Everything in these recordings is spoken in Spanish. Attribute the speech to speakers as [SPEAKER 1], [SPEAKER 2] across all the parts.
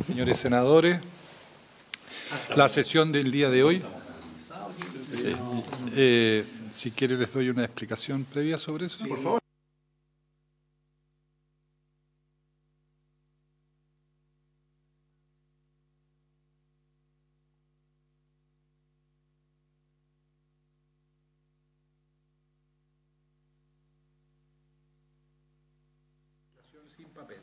[SPEAKER 1] señores senadores. La sesión del día de hoy, si quiere les doy una explicación previa sobre eso.
[SPEAKER 2] Sí, por favor.
[SPEAKER 1] Sin papeles.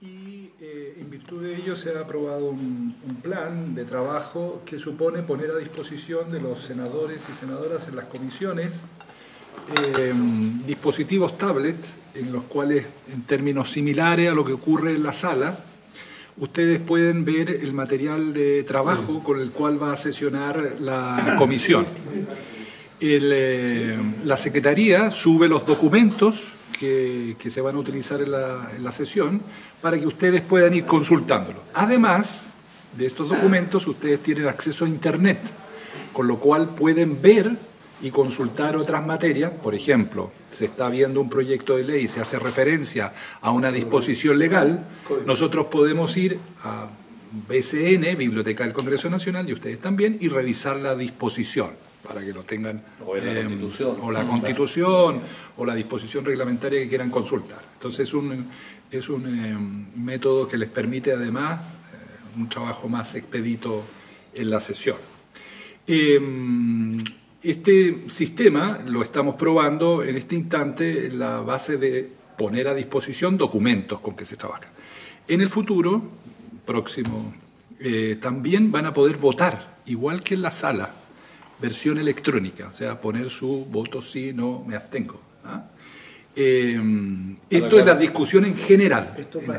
[SPEAKER 1] Y en virtud de ello se ha aprobado un plan de trabajo que supone poner a disposición de los senadores y senadoras en las comisiones dispositivos tablet en los cuales, en términos similares a lo que ocurre en la sala, ustedes pueden ver el material de trabajo con el cual va a sesionar la comisión. La Secretaría sube los documentos que se van a utilizar en la sesión para que ustedes puedan ir consultándolos. Además de estos documentos, ustedes tienen acceso a Internet, con lo cual pueden ver y consultar otras materias. Por ejemplo, se está viendo un proyecto de ley y se hace referencia a una disposición legal, nosotros podemos ir a BCN, Biblioteca del Congreso Nacional, y ustedes también, y revisar la disposición, para que lo tengan, o la Constitución, o la disposición reglamentaria que quieran consultar. Entonces es un método que les permite además un trabajo más expedito en la sesión. Este sistema lo estamos probando en este instante en la base de poner a disposición documentos con que se trabaja. En el futuro próximo también van a poder votar, igual que en la sala, versión electrónica, o sea, poner su voto sí, no, me abstengo. Esto es la discusión en general.
[SPEAKER 2] Esto va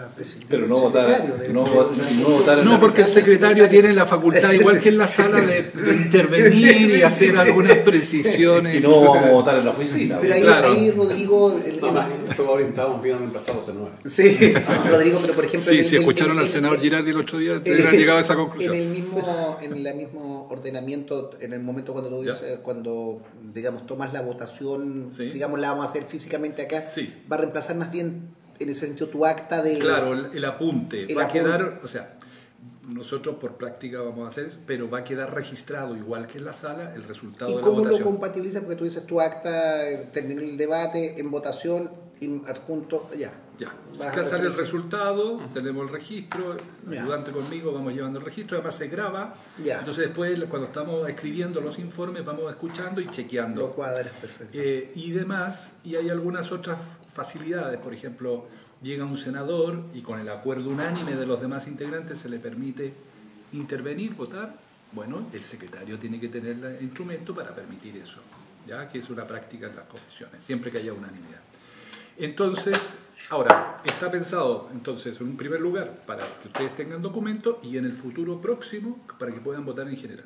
[SPEAKER 2] a presentar.
[SPEAKER 3] Pero no votar.
[SPEAKER 1] No, porque el secretario tiene la facultad, igual que en la sala, de intervenir y hacer algunas precisiones.
[SPEAKER 3] Y no vamos a votar en la oficina.
[SPEAKER 2] Pero ahí,
[SPEAKER 1] claro.
[SPEAKER 2] ahí Rodrigo.
[SPEAKER 4] Esto va orientado bien en el pasado, se no es.
[SPEAKER 2] Sí, Rodrigo, pero por ejemplo.
[SPEAKER 1] Sí, si escucharon al senador Girardi el otro día, han llegado a esa conclusión.
[SPEAKER 2] En el mismo ordenamiento, en el momento cuando tú dices, cuando digamos tomas la votación,
[SPEAKER 1] sí,
[SPEAKER 2] digamos la vamos a hacer físicamente acá,
[SPEAKER 1] sí,
[SPEAKER 2] va a reemplazar más bien en ese sentido tu acta de.
[SPEAKER 1] Claro, el apunte va a quedar, o sea, nosotros por práctica vamos a hacer, pero va a quedar registrado igual que en la sala el resultado de la votación.
[SPEAKER 2] ¿Y cómo lo compatibilizas? Porque tú dices tu acta, terminó el debate, en votación, adjunto, ya.
[SPEAKER 1] Ya, sale el resultado, tenemos el registro, ayudante conmigo, vamos llevando el registro, además se graba, entonces después cuando estamos escribiendo los informes vamos escuchando y chequeando.
[SPEAKER 2] Lo cuadras, perfecto.
[SPEAKER 1] Y demás, y hay algunas otras facilidades, por ejemplo, llega un senador y con el acuerdo unánime de los demás integrantes se le permite intervenir, votar. Bueno, el secretario tiene que tener el instrumento para permitir eso, ya que es una práctica en las comisiones, siempre que haya unanimidad. Entonces, ahora, está pensado, entonces, en un primer lugar, para que ustedes tengan documentos y en el futuro próximo, para que puedan votar en general.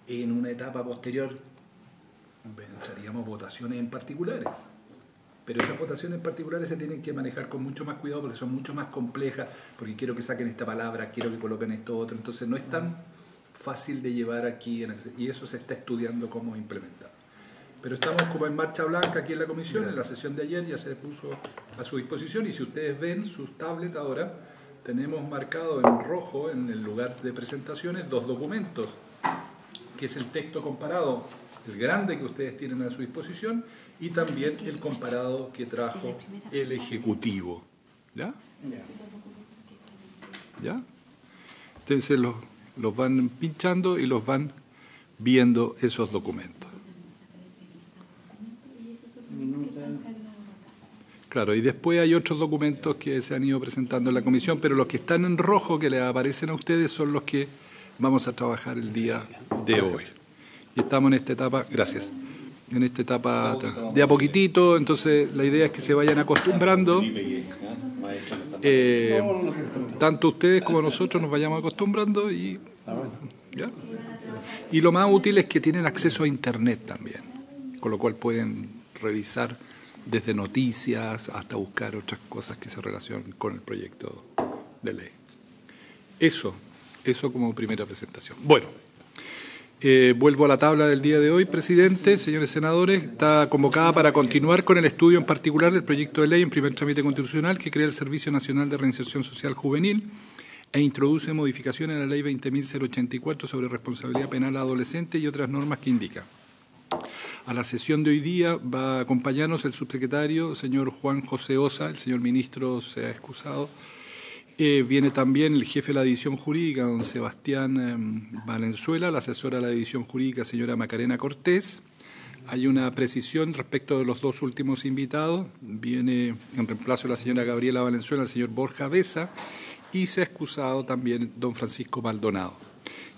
[SPEAKER 1] En una etapa posterior, entraríamos votaciones en particulares. Pero esas votaciones en particulares se tienen que manejar con mucho más cuidado porque son mucho más complejas, porque quiero que saquen esta palabra, quiero que coloquen esto otro. Entonces, no es tan fácil de llevar aquí, y eso se está estudiando cómo implementar. Pero estamos como en marcha blanca aquí en la comisión. En la sesión de ayer ya se puso a su disposición y si ustedes ven sus tablets ahora, tenemos marcado en rojo en el lugar de presentaciones 2 documentos, que es el texto comparado, el grande que ustedes tienen a su disposición y también el comparado que trajo el Ejecutivo. ¿Ya? ¿Ya? Entonces los van pinchando y los van viendo esos documentos. Claro, y después hay otros documentos que se han ido presentando en la comisión, pero los que están en rojo, que les aparecen a ustedes, son los que vamos a trabajar el día de hoy. Y estamos en esta etapa, gracias, en esta etapa de a poquitito, entonces la idea es que se vayan acostumbrando, tanto ustedes como nosotros nos vayamos acostumbrando y, ¿ya? Y lo más útil es que tienen acceso a Internet también, con lo cual pueden revisar desde noticias hasta buscar otras cosas que se relacionan con el proyecto de ley. Eso como primera presentación. Bueno, Vuelvo a la tabla del día de hoy, presidente, señores senadores. Está convocada para continuar con el estudio en particular del proyecto de ley en primer trámite constitucional que crea el Servicio Nacional de Reinserción Social Juvenil e introduce modificaciones en la Ley 20.084 sobre responsabilidad penal adolescente y otras normas que indica. A la sesión de hoy día va a acompañarnos el subsecretario, señor Juan José Osa, el señor ministro se ha excusado. Viene también el jefe de la división jurídica, don Sebastián Valenzuela, la asesora de la división jurídica, señora Macarena Cortés. Hay una precisión respecto de los dos últimos invitados. Viene en reemplazo de la señora Gabriela Valenzuela el señor Borja Besa y se ha excusado también don Francisco Maldonado.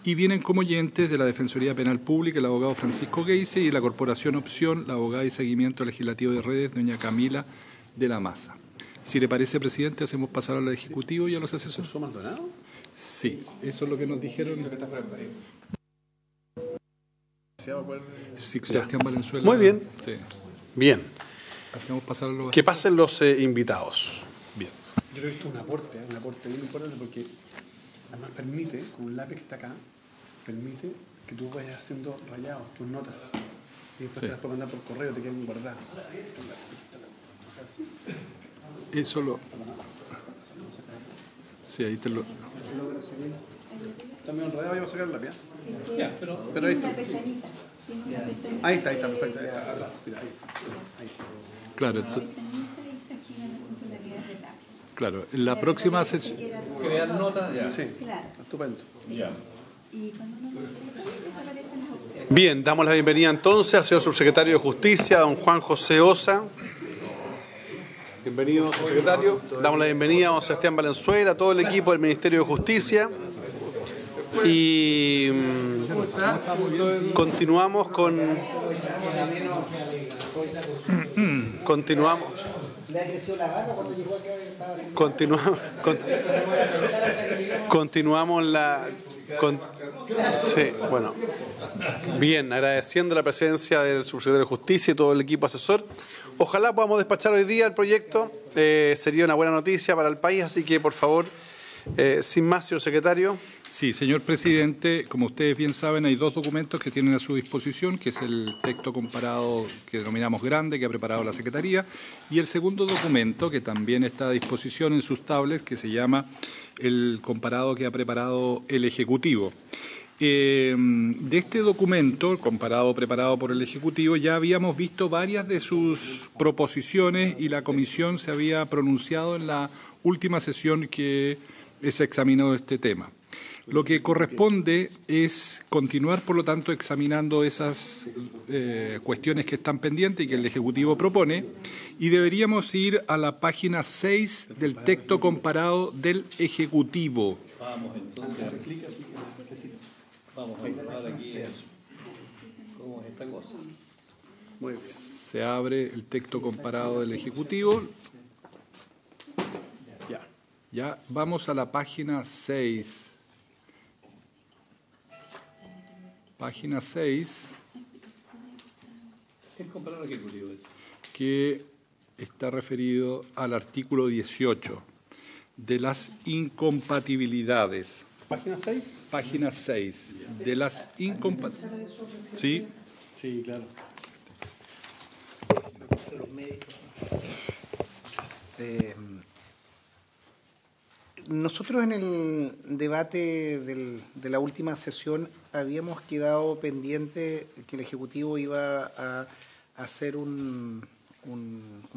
[SPEAKER 1] Y vienen como oyentes de la Defensoría Penal Pública el abogado Francisco Geise y de la Corporación Opción, la abogada y seguimiento legislativo de redes, doña Camila de la Maza. Si le parece, presidente, hacemos pasar al Ejecutivo y a los asesores.
[SPEAKER 4] ¿Se Maldonado?
[SPEAKER 1] Sí, eso es lo que nos dijeron. Sí, Sebastián Valenzuela.
[SPEAKER 4] Muy bien.
[SPEAKER 1] Sí.
[SPEAKER 4] Bien.
[SPEAKER 1] Hacemos pasar a los
[SPEAKER 4] Que pasen los invitados.
[SPEAKER 1] Bien.
[SPEAKER 5] Yo creo que esto es un aporte bien importante porque además permite, con un lápiz que está acá, permite que tú vayas haciendo rayados, tus notas. Y después te las puedes mandar por correo, te quedan guardadas.
[SPEAKER 1] Eso lo... Sí, ahí te lo...
[SPEAKER 5] También enredado, voy a sacar el lápiz.
[SPEAKER 6] Ya,
[SPEAKER 5] pero ahí está. Ahí está, perfecto. Ahí está, atrás. Mira, ahí.
[SPEAKER 1] Claro, claro, en la próxima sesión...
[SPEAKER 6] crear notas, ya.
[SPEAKER 5] Sí,
[SPEAKER 6] Claro.
[SPEAKER 5] estupendo.
[SPEAKER 6] Ya.
[SPEAKER 7] Y cuando uno desaparecen las opciones.
[SPEAKER 4] Bien, damos la bienvenida entonces al señor subsecretario de Justicia, don Juan José Osa. Bienvenido, subsecretario. Damos la bienvenida a don Sebastián Valenzuela, a todo el equipo del Ministerio de Justicia. Y continuamos con... Continuamos.
[SPEAKER 2] ¿Le ha crecido la barba cuando llegó acá?
[SPEAKER 4] Continuamos la... sí, bueno. Bien, agradeciendo la presencia del subsecretario de Justicia y todo el equipo asesor. Ojalá podamos despachar hoy día el proyecto. Sería una buena noticia para el país, así que, por favor, sin más, señor secretario.
[SPEAKER 1] Sí, señor presidente, como ustedes bien saben, hay dos documentos que tienen a su disposición, que es el texto comparado que denominamos grande, que ha preparado la Secretaría, y el segundo documento, que también está a disposición en sus tablets, que se llama el comparado que ha preparado el Ejecutivo. De este documento, el comparado preparado por el Ejecutivo, ya habíamos visto varias de sus proposiciones y la Comisión se había pronunciado en la última sesión que se examinó este tema. Lo que corresponde es continuar, por lo tanto, examinando esas cuestiones que están pendientes y que el Ejecutivo propone, y deberíamos ir a la página 6 del texto comparado del Ejecutivo.
[SPEAKER 6] Vamos entonces. Vamos a probar aquí cómo es esta cosa.
[SPEAKER 1] Muy bien. Se abre el texto comparado del Ejecutivo. Ya, vamos a la página 6. Página 6.
[SPEAKER 6] ¿El comparado ejecutivo es?
[SPEAKER 1] Que está referido al artículo 18 de las incompatibilidades.
[SPEAKER 5] ¿Página 6?
[SPEAKER 1] Página 6 de las incompatibilidades. ¿Sí?
[SPEAKER 5] Sí, claro.
[SPEAKER 2] Los médicos. Nosotros en el debate de la última sesión habíamos quedado pendiente que el Ejecutivo iba a hacer un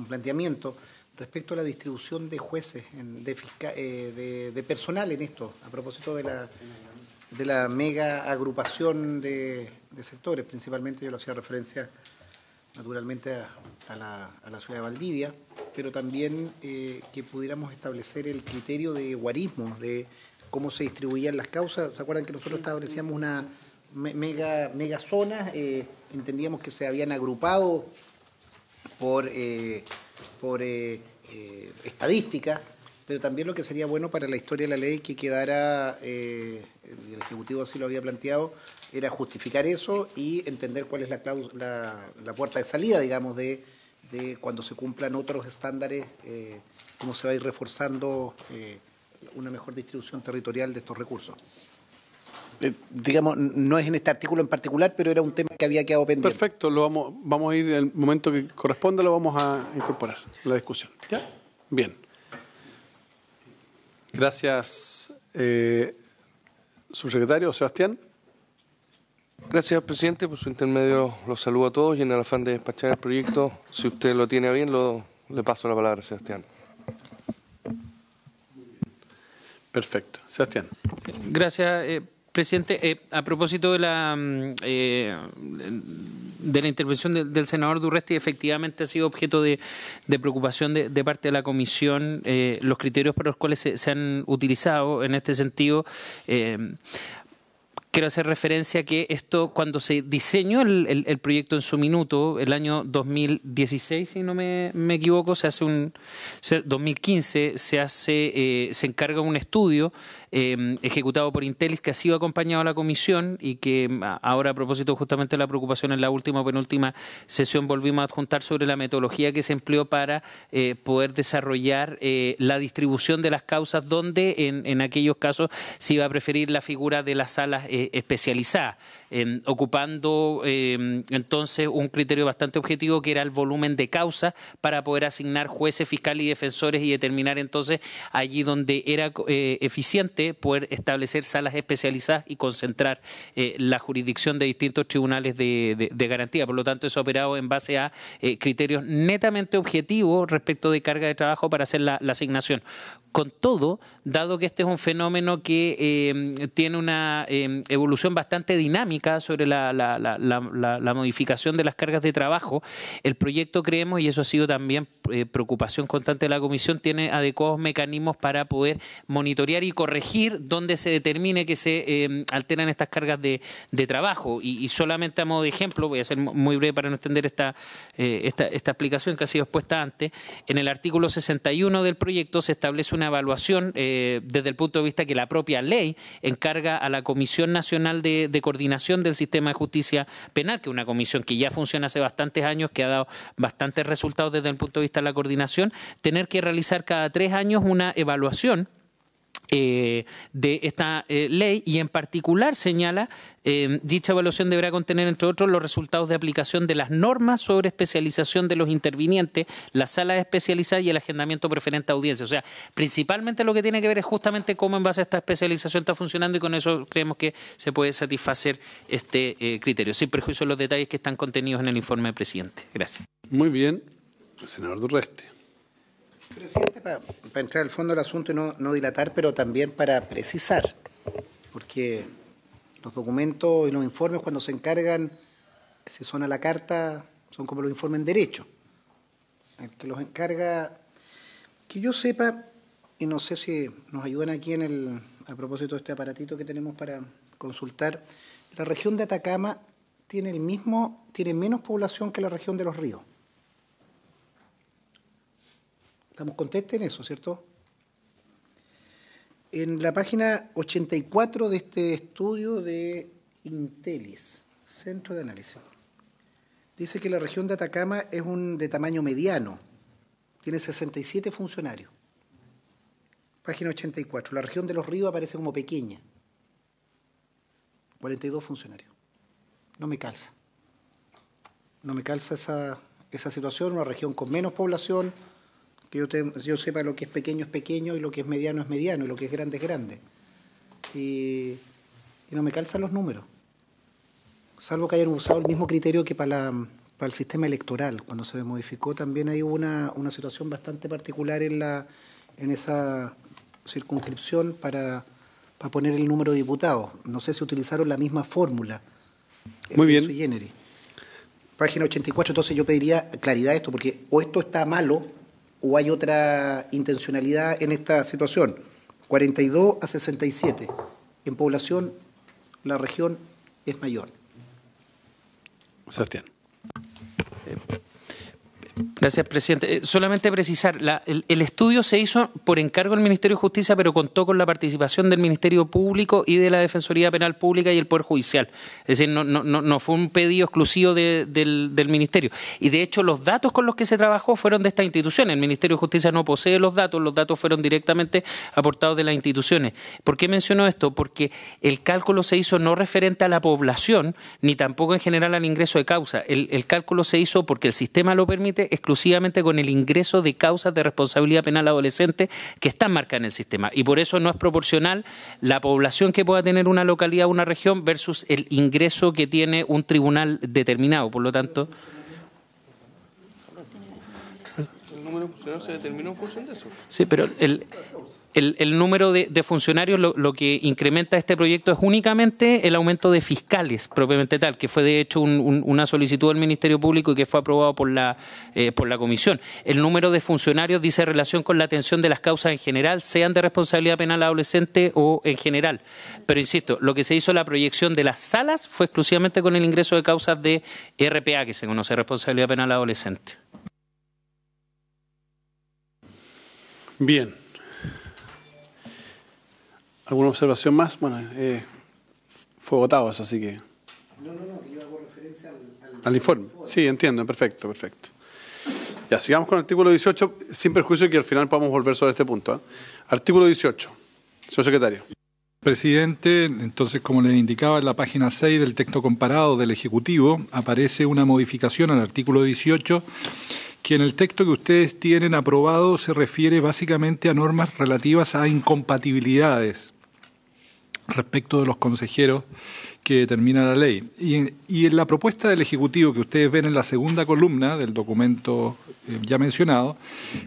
[SPEAKER 2] planteamiento respecto a la distribución de jueces, de personal en esto, a propósito de la mega agrupación de sectores. Principalmente yo lo hacía referencia naturalmente a la ciudad de Valdivia, pero también que pudiéramos establecer el criterio de guarismo, de cómo se distribuían las causas. ¿Se acuerdan que nosotros establecíamos una mega zona? Entendíamos que se habían agrupado por estadística, pero también lo que sería bueno para la historia de la ley que quedara, el Ejecutivo así lo había planteado, era justificar eso y entender cuál es la puerta de salida, digamos, de cuando se cumplan otros estándares, cómo se va a ir reforzando una mejor distribución territorial de estos recursos. digamos, no es en este artículo en particular, pero era un tema que había quedado pendiente.
[SPEAKER 4] Perfecto, vamos a ir en el momento que corresponda, lo vamos a incorporar en la discusión. ¿Ya? Bien. Gracias, subsecretario Sebastián.
[SPEAKER 8] Gracias, presidente. Por su intermedio los saludo a todos y en el afán de despachar el proyecto, si usted lo tiene bien, le paso la palabra a Sebastián.
[SPEAKER 4] Perfecto. Sebastián.
[SPEAKER 9] Gracias, presidente. A propósito de la intervención del senador Durresti, efectivamente ha sido objeto de preocupación de parte de la comisión los criterios por los cuales se han utilizado. En este sentido, quiero hacer referencia a que esto, cuando se diseñó el proyecto en su minuto, el año 2016, si no me equivoco, 2015, se encarga un estudio ejecutado por Intelis que ha sido acompañado a la comisión y que ahora, a propósito justamente de la preocupación en la última o penúltima sesión, volvimos a adjuntar sobre la metodología que se empleó para poder desarrollar la distribución de las causas, donde en aquellos casos se iba a preferir la figura de las salas especializadas, ocupando entonces un criterio bastante objetivo que era el volumen de causas para poder asignar jueces, fiscales y defensores y determinar entonces allí donde era eficiente poder establecer salas especializadas y concentrar la jurisdicción de distintos tribunales de garantía. Por lo tanto, eso ha operado en base a criterios netamente objetivos respecto de carga de trabajo para hacer la asignación. Con todo, dado que este es un fenómeno que tiene una evolución bastante dinámica sobre la modificación de las cargas de trabajo, el proyecto, creemos, y eso ha sido también preocupación constante de la comisión, tiene adecuados mecanismos para poder monitorear y corregir donde se determine que se alteran estas cargas de trabajo. Y solamente a modo de ejemplo, voy a ser muy breve para no extender esta explicación que ha sido expuesta antes, en el artículo 61 del proyecto se establece una evaluación desde el punto de vista que la propia ley encarga a la Comisión Nacional de Coordinación del Sistema de Justicia Penal, que es una comisión que ya funciona hace bastantes años, que ha dado bastantes resultados desde el punto de vista de la coordinación, tener que realizar cada 3 años una evaluación de esta ley, y en particular señala dicha evaluación deberá contener, entre otros, los resultados de aplicación de las normas sobre especialización de los intervinientes, las salas especializadas y el agendamiento preferente de audiencia. O sea, principalmente lo que tiene que ver es justamente cómo en base a esta especialización está funcionando, y con eso creemos que se puede satisfacer este criterio, sin perjuicio de los detalles que están contenidos en el informe del presidente. Gracias.
[SPEAKER 4] Muy bien. Senador Durresti.
[SPEAKER 2] Presidente, para entrar al fondo del asunto y no dilatar, pero también para precisar, porque los documentos y los informes, cuando se encargan, si son a la carta, son como los informes en derecho. El que los encarga, que yo sepa, y no sé si nos ayudan aquí a propósito de este aparatito que tenemos para consultar, la región de Atacama tiene menos población que la región de Los Ríos. Estamos contentos en eso, ¿cierto? En la página 84 de este estudio de Intelis, Centro de Análisis, dice que la región de Atacama es de tamaño mediano, tiene 67 funcionarios. Página 84. La región de Los Ríos aparece como pequeña, 42 funcionarios. No me calza. No me calza esa situación, una región con menos población, que yo sepa, lo que es pequeño, y lo que es mediano, y lo que es grande. Y no me calzan los números, salvo que hayan usado el mismo criterio que para el sistema electoral. Cuando se modificó también hay una situación bastante particular en esa circunscripción para poner el número de diputados. No sé si utilizaron la misma fórmula.
[SPEAKER 4] Muy bien.
[SPEAKER 2] Página 84, entonces yo pediría claridad a esto, porque o esto está malo o hay otra intencionalidad en esta situación. 42 a 67. En población, la región es mayor.
[SPEAKER 4] Sebastián.
[SPEAKER 9] Gracias, presidente. Solamente precisar, el estudio se hizo por encargo del Ministerio de Justicia, pero contó con la participación del Ministerio Público y de la Defensoría Penal Pública y el Poder Judicial. Es decir, no fue un pedido exclusivo del Ministerio. Y de hecho, los datos con los que se trabajó fueron de estas instituciones. El Ministerio de Justicia no posee los datos fueron directamente aportados de las instituciones. ¿Por qué menciono esto? Porque el cálculo se hizo no referente a la población, ni tampoco en general al ingreso de causa. El cálculo se hizo porque el sistema lo permite exclusivamente con el ingreso de causas de responsabilidad penal adolescente que están marcadas en el sistema. Y por eso no es proporcional la población que pueda tener una localidad o una región versus el ingreso que tiene un tribunal determinado. Por lo tanto...
[SPEAKER 8] ¿El número de funcionarios se determina en función de eso?
[SPEAKER 9] Sí, pero el número de funcionarios lo que incrementa este proyecto es únicamente el aumento de fiscales, propiamente tal, que fue de hecho una solicitud del Ministerio Público y que fue aprobado por la Comisión. El número de funcionarios dice relación con la atención de las causas en general, sean de responsabilidad penal adolescente o en general. Pero insisto, lo que se hizo la proyección de las salas fue exclusivamente con el ingreso de causas de RPA, que se conoce, responsabilidad penal adolescente.
[SPEAKER 4] Bien. ¿Alguna observación más? Bueno, fue votado eso, así que...
[SPEAKER 2] No, yo hago referencia
[SPEAKER 4] al informe. Sí, entiendo, perfecto. Ya, sigamos con el artículo 18, sin perjuicio que al final podamos volver sobre este punto. ¿Eh? Artículo 18, señor secretario.
[SPEAKER 1] Presidente, entonces, como les indicaba, en la página 6 del texto comparado del Ejecutivo aparece una modificación al artículo 18 que en el texto que ustedes tienen aprobado se refiere básicamente a normas relativas a incompatibilidades respecto de los consejeros que determina la ley. Y en la propuesta del Ejecutivo que ustedes ven en la segunda columna del documento ya mencionado,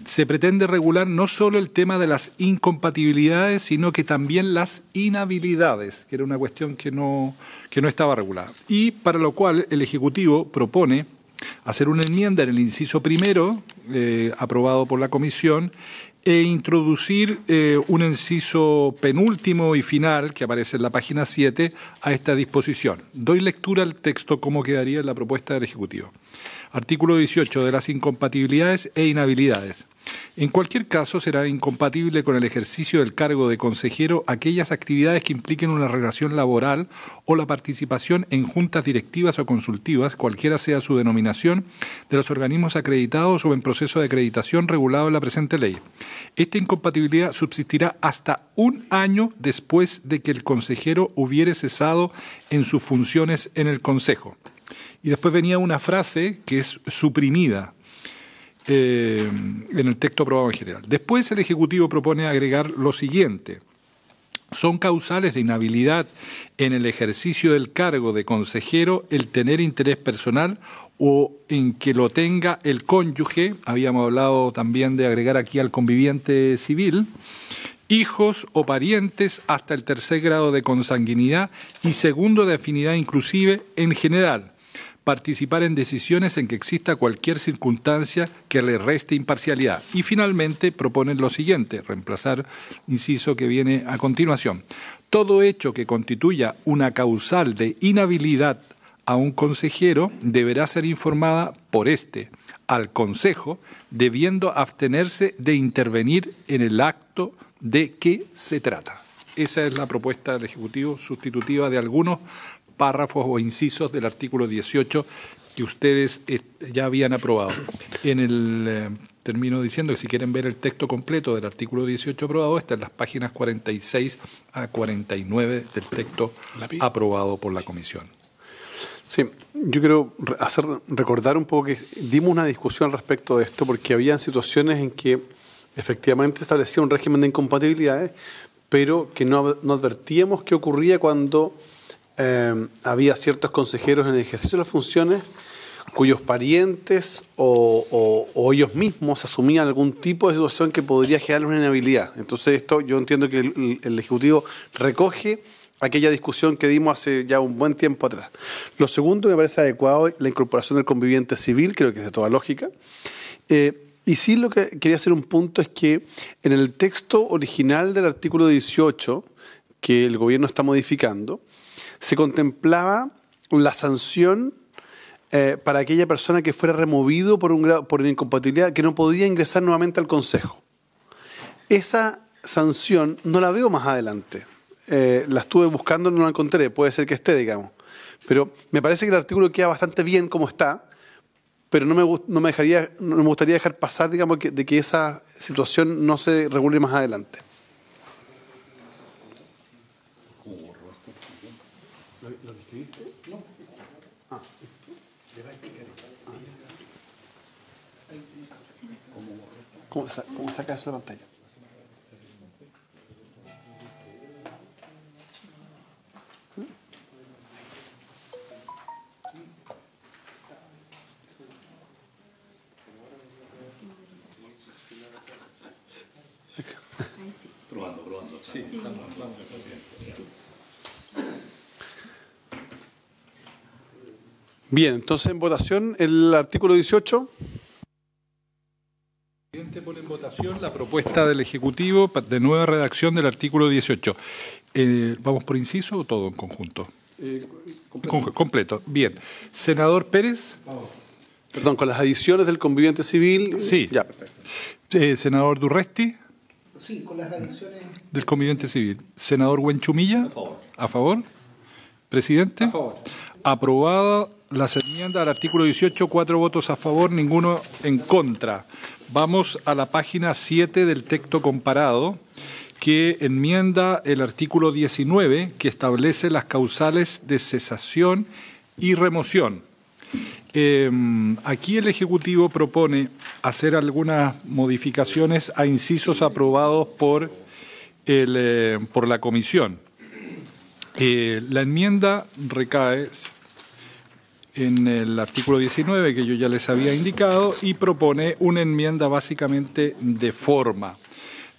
[SPEAKER 1] se pretende regular no solo el tema de las incompatibilidades, sino que también las inhabilidades, que era una cuestión que no estaba regulada. Y para lo cual el Ejecutivo propone hacer una enmienda en el inciso primero, aprobado por la Comisión, e introducir un inciso penúltimo y final, que aparece en la página 7, a esta disposición. Doy lectura al texto como quedaría en la propuesta del Ejecutivo. Artículo 18 de las incompatibilidades e inhabilidades. En cualquier caso, será incompatible con el ejercicio del cargo de consejero aquellas actividades que impliquen una relación laboral o la participación en juntas directivas o consultivas, cualquiera sea su denominación, de los organismos acreditados o en proceso de acreditación regulado en la presente ley. Esta incompatibilidad subsistirá hasta un año después de que el consejero hubiere cesado en sus funciones en el Consejo. Y después venía una frase que es suprimida en el texto aprobado en general. Después el Ejecutivo propone agregar lo siguiente. Son causales de inhabilidad en el ejercicio del cargo de consejero el tener interés personal o en que lo tenga el cónyuge, habíamos hablado también de agregar aquí al conviviente civil, hijos o parientes hasta el tercer grado de consanguinidad y segundo de afinidad inclusive en general. Participar en decisiones en que exista cualquier circunstancia que le reste imparcialidad. Y finalmente proponen lo siguiente, reemplazar inciso que viene a continuación. Todo hecho que constituya una causal de inhabilidad a un consejero deberá ser informada por éste al Consejo, debiendo abstenerse de intervenir en el acto de que se trata. Esa es la propuesta del Ejecutivo sustitutiva de algunos párrafos o incisos del artículo 18 que ustedes ya habían aprobado. Termino diciendo que si quieren ver el texto completo del artículo 18 aprobado, está en las páginas 46 a 49 del texto aprobado por la Comisión.
[SPEAKER 4] Sí, yo quiero recordar un poco que dimos una discusión respecto de esto porque había situaciones en que efectivamente establecía un régimen de incompatibilidades, pero que no advertíamos qué ocurría cuando había ciertos consejeros en el ejercicio de las funciones cuyos parientes o ellos mismos asumían algún tipo de situación que podría generar una inhabilidad. Entonces esto yo entiendo que el Ejecutivo recoge aquella discusión que dimos hace ya un buen tiempo atrás. Lo segundo que me parece adecuado es la incorporación del conviviente civil, creo que es de toda lógica. Y sí lo que quería hacer un punto es que en el texto original del artículo 18, que el Gobierno está modificando, se contemplaba la sanción para aquella persona que fuera removido por una incompatibilidad que no podía ingresar nuevamente al Consejo. Esa sanción no la veo más adelante. La estuve buscando, no la encontré, puede ser que esté, digamos. Pero me parece que el artículo queda bastante bien como está, pero no me gustaría dejar pasar, digamos, de que esa situación no se regule más adelante. ¿Lo escribiste? No. Ah, le va a explicar. ¿Cómo saca eso de la pantalla?
[SPEAKER 3] Probando. Sí, está probando, presidente.
[SPEAKER 4] Bien, entonces en votación el artículo 18.
[SPEAKER 1] El presidente pone en votación la propuesta del Ejecutivo de nueva redacción del artículo 18. ¿Vamos por inciso o todo en conjunto? Completo. Bien. Senador Pérez.
[SPEAKER 4] Perdón, con las adiciones del conviviente civil.
[SPEAKER 1] Sí.
[SPEAKER 4] Ya, perfecto.
[SPEAKER 1] Senador Durresti.
[SPEAKER 2] Sí, con las adiciones.
[SPEAKER 1] Del conviviente civil. Senador Huenchumilla.
[SPEAKER 3] A favor.
[SPEAKER 1] ¿A favor? Presidente.
[SPEAKER 5] A favor.
[SPEAKER 1] Aprobada las enmiendas al artículo 18, 4 votos a favor, ninguno en contra. Vamos a la página 7 del texto comparado, que enmienda el artículo 19, que establece las causales de cesación y remoción. Aquí el Ejecutivo propone hacer algunas modificaciones a incisos aprobados por la Comisión. La enmienda recae en el artículo 19, que yo ya les había indicado, y propone una enmienda básicamente de forma.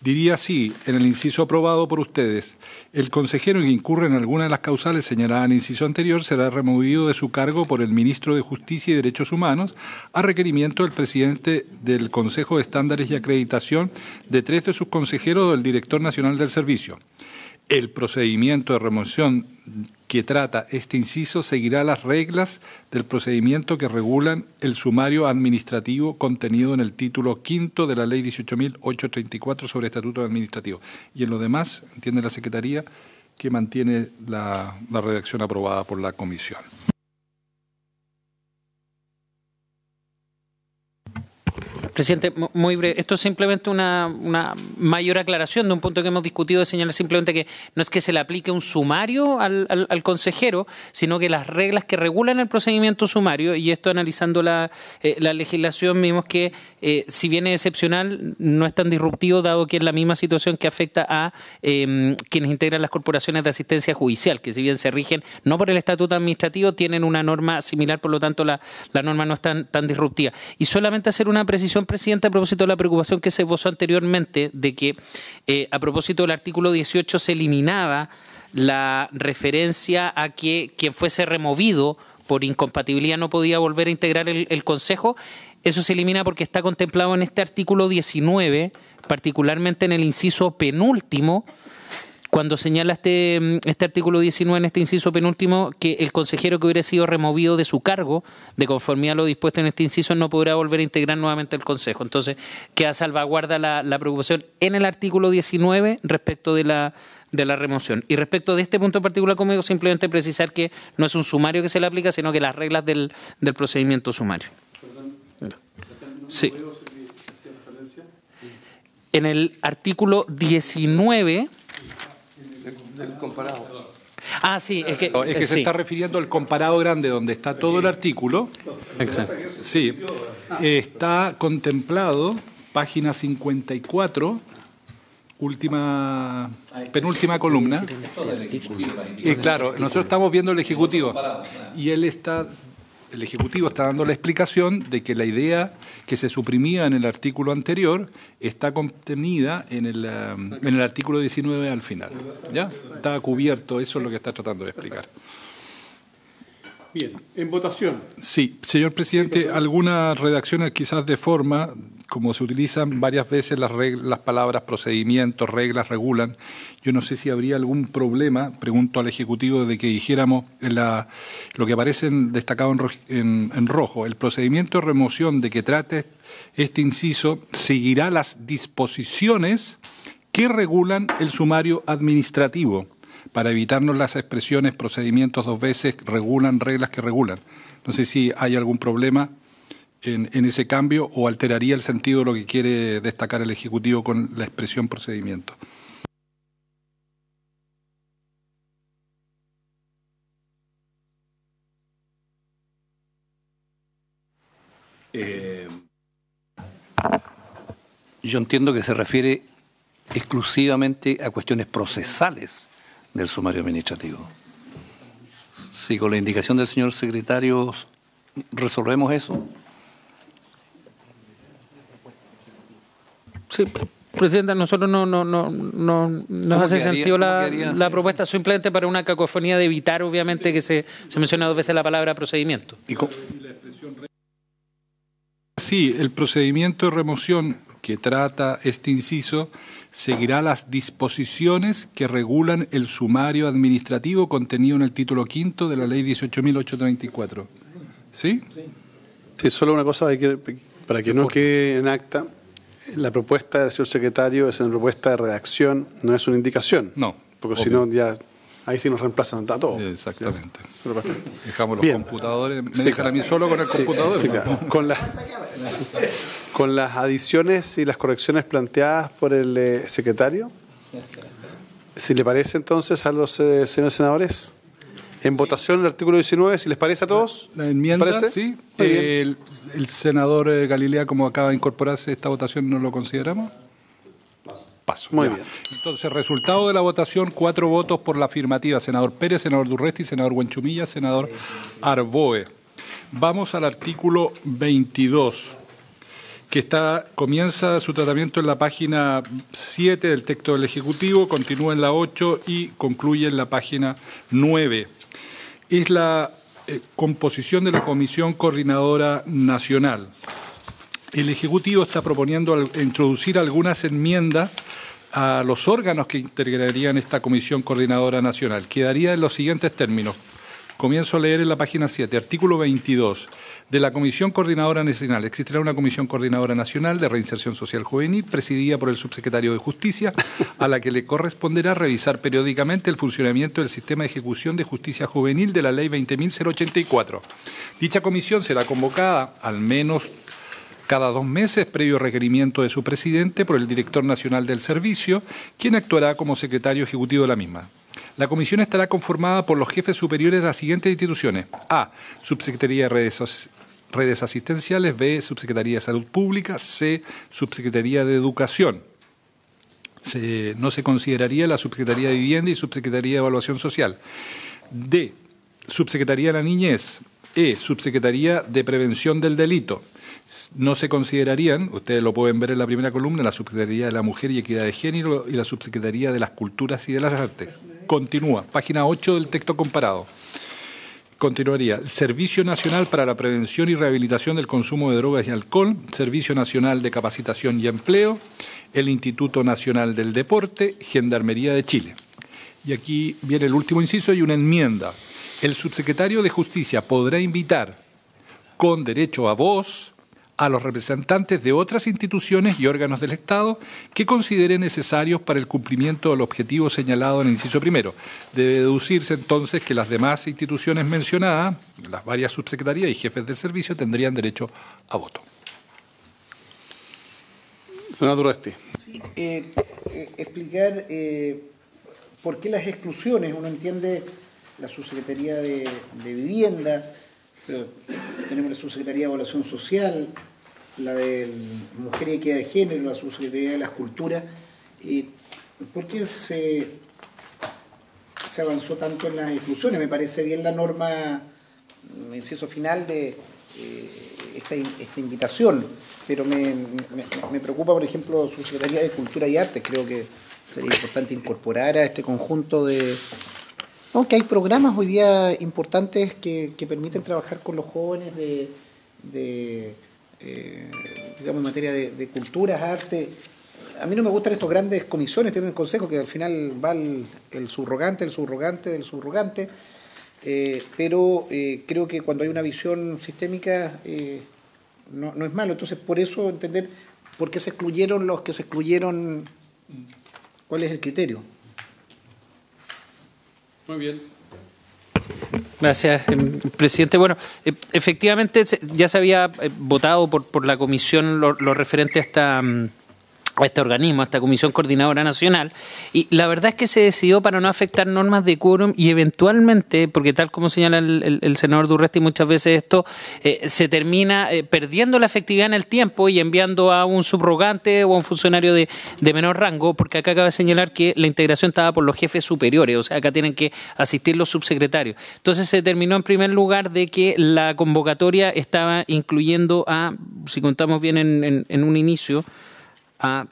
[SPEAKER 1] Diría así, en el inciso aprobado por ustedes, el consejero que incurre en alguna de las causales señaladas en el inciso anterior será removido de su cargo por el Ministro de Justicia y Derechos Humanos a requerimiento del presidente del Consejo de Estándares y Acreditación, de 3 de sus consejeros o del Director Nacional del Servicio. El procedimiento de remoción que trata este inciso seguirá las reglas del procedimiento que regulan el sumario administrativo contenido en el título quinto de la Ley 18.834 sobre Estatuto Administrativo. Y en lo demás, entiende la Secretaría que mantiene la redacción aprobada por la Comisión.
[SPEAKER 9] Presidente, muy breve. Esto es simplemente una mayor aclaración de un punto que hemos discutido, de señalar simplemente que no es que se le aplique un sumario al consejero, sino que las reglas que regulan el procedimiento sumario, y esto analizando la legislación, vimos que si bien es excepcional, no es tan disruptivo, dado que es la misma situación que afecta a quienes integran las corporaciones de asistencia judicial, que si bien se rigen no por el estatuto administrativo, tienen una norma similar, por lo tanto la norma no es tan disruptiva. Y solamente hacer una precisión, presidente, a propósito de la preocupación que se esbozó anteriormente de que a propósito del artículo 18 se eliminaba la referencia a que quien fuese removido por incompatibilidad no podía volver a integrar el Consejo. Eso se elimina porque está contemplado en este artículo 19, particularmente en el inciso penúltimo, cuando señala este artículo 19 en este inciso penúltimo que el consejero que hubiera sido removido de su cargo, de conformidad a lo dispuesto en este inciso, no podrá volver a integrar nuevamente el Consejo. Entonces, queda salvaguarda la preocupación en el artículo 19 respecto de la remoción. Y respecto de este punto en particular, como digo, simplemente precisar que no es un sumario que se le aplica, sino que las reglas del procedimiento sumario. Sí. En el artículo 19...
[SPEAKER 8] Del comparado.
[SPEAKER 9] Ah, sí, es que
[SPEAKER 1] se
[SPEAKER 9] sí.
[SPEAKER 1] está refiriendo al comparado grande donde está todo el artículo.
[SPEAKER 9] Exacto.
[SPEAKER 1] Sí, está contemplado, página 54, penúltima columna. Claro, nosotros estamos viendo el Ejecutivo y el Ejecutivo está dando la explicación de que la idea que se suprimía en el artículo anterior está contenida en el artículo 19 al final. ¿Ya? Está cubierto, eso es lo que está tratando de explicar.
[SPEAKER 4] Bien, en votación.
[SPEAKER 1] Sí, señor presidente, algunas redacciones quizás de forma como se utilizan varias veces las palabras procedimientos, reglas, regulan, yo no sé si habría algún problema, pregunto al Ejecutivo, de que dijéramos lo que aparece destacado en rojo, el procedimiento de remoción de que trate este inciso seguirá las disposiciones que regulan el sumario administrativo, para evitarnos las expresiones procedimientos dos veces, regulan, reglas que regulan. No sé si hay algún problema en ese cambio o alteraría el sentido de lo que quiere destacar el Ejecutivo con la expresión procedimiento.
[SPEAKER 3] Yo entiendo que se refiere exclusivamente a cuestiones procesales del sumario administrativo. Si con la indicación del señor secretario resolvemos eso.
[SPEAKER 9] Sí, Presidenta, nosotros no hace sentido la propuesta simplemente para una cacofonía de evitar, obviamente, que se menciona dos veces la palabra procedimiento.
[SPEAKER 1] Sí, el procedimiento de remoción que trata este inciso seguirá las disposiciones que regulan el sumario administrativo contenido en el título quinto de la Ley 18.834. ¿Sí?
[SPEAKER 4] Sí, solo una cosa para que no quede en acta. La propuesta del señor secretario es una propuesta de redacción, no es una indicación.
[SPEAKER 1] No.
[SPEAKER 4] Porque si no, ya ahí sí nos reemplazan a todos.
[SPEAKER 1] Exactamente.
[SPEAKER 4] Ya.
[SPEAKER 1] Dejamos los computadores. ¿Me dejan a mí solo con el computador?
[SPEAKER 4] Sí, claro. Con las adiciones y las correcciones planteadas por el secretario, si le parece entonces a los señores senadores, en votación el artículo 19, si les parece a todos.
[SPEAKER 1] La enmienda,
[SPEAKER 4] ¿parece?
[SPEAKER 1] sí. El senador Galilea, como acaba de incorporarse a esta votación, ¿no lo consideramos? Paso.
[SPEAKER 4] Muy
[SPEAKER 1] ya.
[SPEAKER 4] bien.
[SPEAKER 1] Entonces, resultado de la votación, 4 votos por la afirmativa. Senador Pérez, senador Durresti, senador Buenchumilla, senador Arboe. Vamos al artículo 22, que comienza su tratamiento en la página 7 del texto del Ejecutivo, continúa en la 8 y concluye en la página 9. Es la composición de la Comisión Coordinadora Nacional. El Ejecutivo está proponiendo introducir algunas enmiendas a los órganos que integrarían esta Comisión Coordinadora Nacional. Quedaría en los siguientes términos. Comienzo a leer en la página 7, artículo 22. De la Comisión Coordinadora Nacional existirá una Comisión Coordinadora Nacional de Reinserción Social Juvenil presidida por el Subsecretario de Justicia, a la que le corresponderá revisar periódicamente el funcionamiento del sistema de ejecución de justicia juvenil de la Ley 20.084. Dicha comisión será convocada al menos cada 2 meses, previo requerimiento de su presidente, por el Director Nacional del Servicio, quien actuará como secretario ejecutivo de la misma. La comisión estará conformada por los jefes superiores de las siguientes instituciones. A. Subsecretaría de Redes Asistenciales. B. Subsecretaría de Salud Pública. C. Subsecretaría de Educación. No se consideraría la Subsecretaría de Vivienda y Subsecretaría de Evaluación Social. D. Subsecretaría de la Niñez. E. Subsecretaría de Prevención del Delito. No se considerarían, ustedes lo pueden ver en la primera columna, la Subsecretaría de la Mujer y Equidad de Género y la Subsecretaría de las Culturas y de las Artes. Continúa, página 8 del texto comparado. Continuaría, el Servicio Nacional para la Prevención y Rehabilitación del Consumo de Drogas y Alcohol, Servicio Nacional de Capacitación y Empleo, el Instituto Nacional del Deporte, Gendarmería de Chile. Y aquí viene el último inciso y una enmienda. El subsecretario de Justicia podrá invitar con derecho a voz a los representantes de otras instituciones y órganos del Estado que considere necesarios para el cumplimiento del objetivo señalado en el inciso primero. Debe deducirse entonces que las demás instituciones mencionadas, las varias subsecretarías y jefes del servicio, tendrían derecho a voto.
[SPEAKER 4] Senador Durresti.
[SPEAKER 2] Sí, explicar por qué las exclusiones. Uno entiende la Subsecretaría de Vivienda, pero tenemos la Subsecretaría de Evaluación Social, la de Mujer y Equidad de Género, la Subsecretaría de las Culturas. ¿Por qué se avanzó tanto en las exclusiones? Me parece bien la norma, inciso final de esta invitación, pero me preocupa, por ejemplo, Subsecretaría de Cultura y Arte. Creo que sería importante incorporar a este conjunto de... Aunque hay programas hoy día importantes que permiten trabajar con los jóvenes de digamos, en materia de culturas, arte. A mí no me gustan estas grandes comisiones, tienen un consejo que al final va el subrogante, del subrogante, pero creo que cuando hay una visión sistémica no es malo. Entonces, por eso entender por qué se excluyeron los que se excluyeron, cuál es el criterio.
[SPEAKER 4] Muy bien.
[SPEAKER 9] Gracias, presidente. Bueno, efectivamente ya se había votado por la comisión lo referente a este organismo, a esta Comisión Coordinadora Nacional, y la verdad es que se decidió para no afectar normas de quórum y eventualmente, porque tal como señala el senador Durresti, muchas veces esto se termina perdiendo la efectividad en el tiempo y enviando a un subrogante o a un funcionario de menor rango, porque acá acaba de señalar que la integración estaba por los jefes superiores, o sea, acá tienen que asistir los subsecretarios. Entonces se determinó en primer lugar de que la convocatoria estaba incluyendo a, si contamos bien en un inicio, a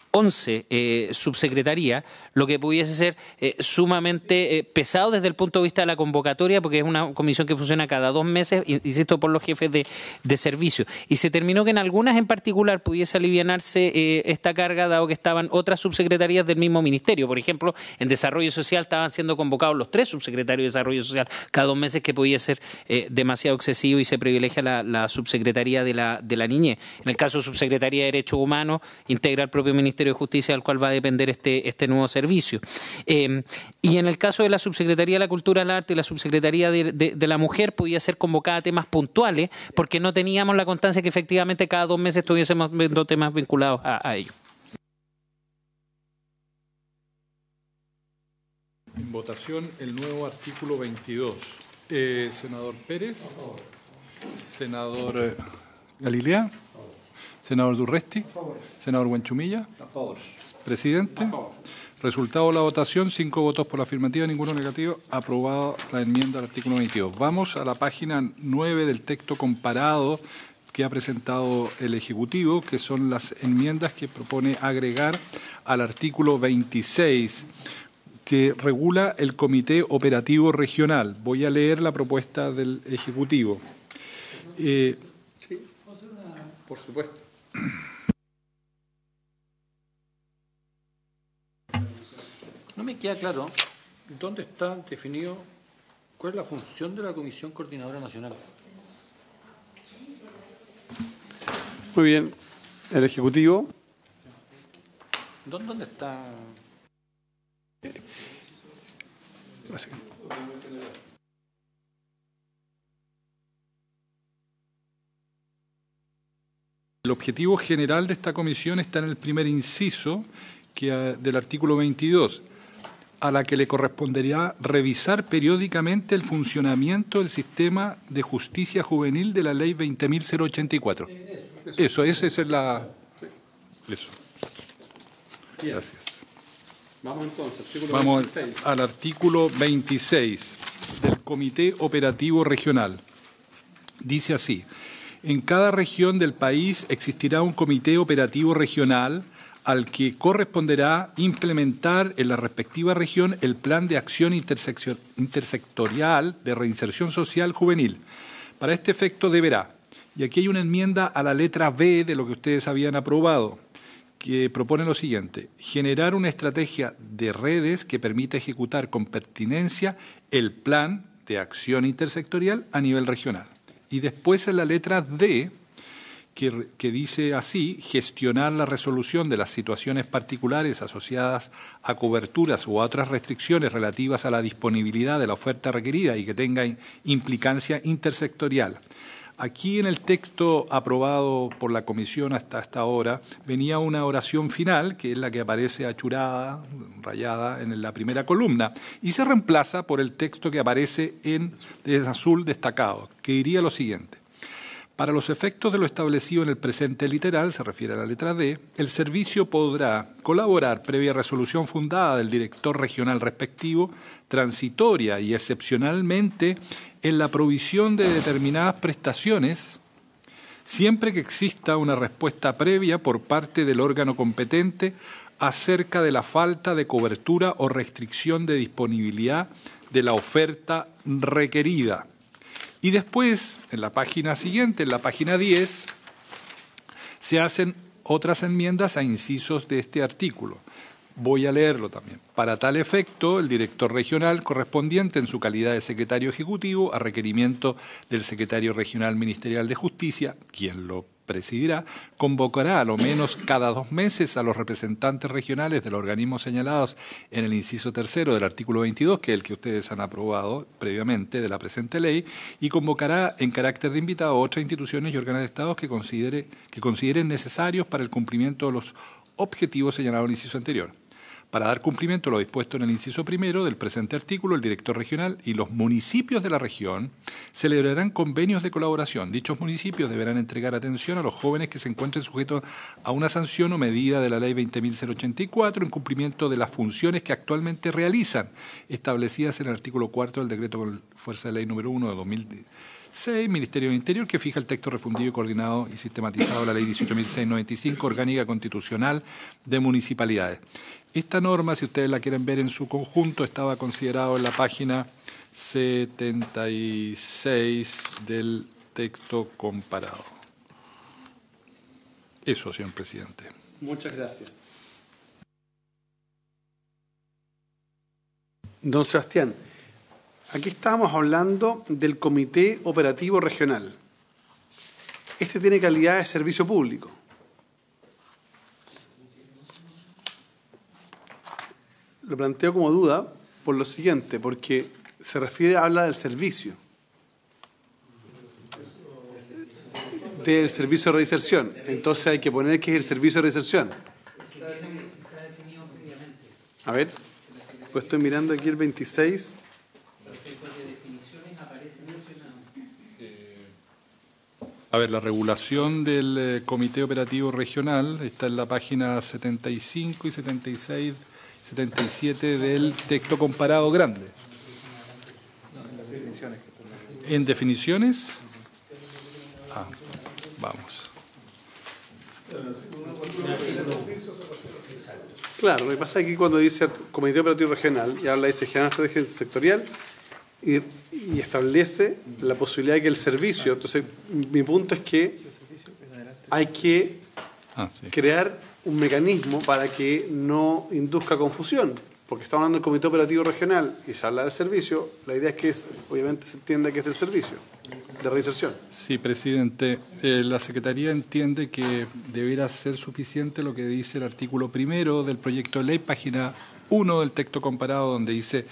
[SPEAKER 9] 11 subsecretarías, lo que pudiese ser sumamente pesado desde el punto de vista de la convocatoria, porque es una comisión que funciona cada 2 meses, insisto, por los jefes de servicio. Y se terminó que en algunas en particular pudiese alivianarse esta carga, dado que estaban otras subsecretarías del mismo ministerio. Por ejemplo, en Desarrollo Social estaban siendo convocados los 3 subsecretarios de Desarrollo Social cada 2 meses, que podía ser demasiado excesivo, y se privilegia la subsecretaría de la niñez. En el caso de Subsecretaría de Derechos Humanos, integra el propio Ministerio de Justicia, del cual va a depender este nuevo servicio. Y en el caso de la Subsecretaría de la Cultura, el Arte y la Subsecretaría de la Mujer, podía ser convocada a temas puntuales, porque no teníamos la constancia que efectivamente cada 2 meses estuviésemos viendo temas vinculados a ello.
[SPEAKER 1] En votación el nuevo artículo 22. Senador Pérez, senador Galilea, senador Durresti, senador Buenchumilla, presidente. Resultado de la votación, 5 votos por la afirmativa, ninguno negativo. Aprobada la enmienda al artículo 22. Vamos a la página 9 del texto comparado que ha presentado el Ejecutivo, que son las enmiendas que propone agregar al artículo 26, que regula el Comité Operativo Regional. Voy a leer la propuesta del Ejecutivo.
[SPEAKER 4] Sí, por supuesto.
[SPEAKER 6] No me queda claro dónde está definido cuál es la función de la Comisión Coordinadora Nacional.
[SPEAKER 4] Muy bien. El Ejecutivo.
[SPEAKER 6] ¿Dónde está?
[SPEAKER 1] El objetivo general de esta comisión está en el primer inciso del artículo 22, a la que le correspondería revisar periódicamente el funcionamiento del sistema de justicia juvenil de la Ley 20.084. Esa es la... Eso. Gracias.
[SPEAKER 4] Vamos entonces, artículo
[SPEAKER 1] Vamos
[SPEAKER 4] 26.
[SPEAKER 1] al artículo 26 del Comité Operativo Regional. Dice así: en cada región del país existirá un comité operativo regional al que corresponderá implementar en la respectiva región el plan de acción intersectorial de reinserción social juvenil. Para este efecto deberá, y aquí hay una enmienda a la letra B de lo que ustedes habían aprobado, que propone lo siguiente: generar una estrategia de redes que permita ejecutar con pertinencia el plan de acción intersectorial a nivel regional. Y después en la letra D, que dice así: gestionar la resolución de las situaciones particulares asociadas a coberturas u a otras restricciones relativas a la disponibilidad de la oferta requerida y que tenga implicancia intersectorial. Aquí en el texto aprobado por la Comisión hasta ahora venía una oración final, que es la que aparece achurada, rayada en la primera columna, y se reemplaza por el texto que aparece en azul destacado, que diría lo siguiente: para los efectos de lo establecido en el presente literal, se refiere a la letra D, el servicio podrá colaborar previa resolución fundada del director regional respectivo, transitoria y excepcionalmente en la provisión de determinadas prestaciones, siempre que exista una respuesta previa por parte del órgano competente acerca de la falta de cobertura o restricción de disponibilidad de la oferta requerida. Y después, en la página siguiente, en la página 10, Se hacen otras enmiendas a incisos de este artículo. Voy a leerlo también. Para tal efecto, el director regional correspondiente en su calidad de secretario ejecutivo, a requerimiento del secretario regional ministerial de Justicia, quien lo presidirá, convocará a lo menos cada 2 meses a los representantes regionales de los organismos señalados en el inciso 3 del artículo 22, que es el que ustedes han aprobado previamente de la presente ley, y convocará en carácter de invitado a otras instituciones y órganos de Estado que consideren necesarios para el cumplimiento de los objetivos señalados en el inciso anterior. Para dar cumplimiento a lo dispuesto en el inciso 1 del presente artículo, el director regional y los municipios de la región celebrarán convenios de colaboración. Dichos municipios deberán entregar atención a los jóvenes que se encuentren sujetos a una sanción o medida de la Ley 20.084 en cumplimiento de las funciones que actualmente realizan, establecidas en el artículo 4 del decreto con fuerza de ley número 1 de 2006, Ministerio del Interior, que fija el texto refundido, coordinado y sistematizado de la Ley 18.695, Orgánica Constitucional de Municipalidades. Esta norma, si ustedes la quieren ver en su conjunto, estaba considerado en la página 76 del texto comparado. Eso, señor presidente.
[SPEAKER 4] Muchas gracias. Don Sebastián, aquí estábamos hablando del Comité Operativo Regional. Este tiene calidad de servicio público. Lo planteo como duda por lo siguiente, porque se refiere, habla del servicio. Del servicio de reinserción. Entonces hay que poner que es el servicio de reinserción. A ver, pues estoy mirando aquí el 26.
[SPEAKER 1] A ver, la regulación del Comité Operativo Regional está en la página 75 y 76, 77 del texto comparado grande. En definiciones. Vamos.
[SPEAKER 4] Claro, lo que pasa es que cuando dice Comité Operativo Regional y habla, dice General Estrategia Sectorial y establece la posibilidad de que el servicio, entonces mi punto es que hay que crear un mecanismo para que no induzca confusión, porque estamos hablando del Comité Operativo Regional y se habla del servicio, la idea es que obviamente se entienda que es del servicio de reinserción.
[SPEAKER 1] Sí, presidente. La Secretaría entiende que deberá ser suficiente lo que dice el artículo 1 del proyecto de ley, página 1 del texto comparado, donde dice: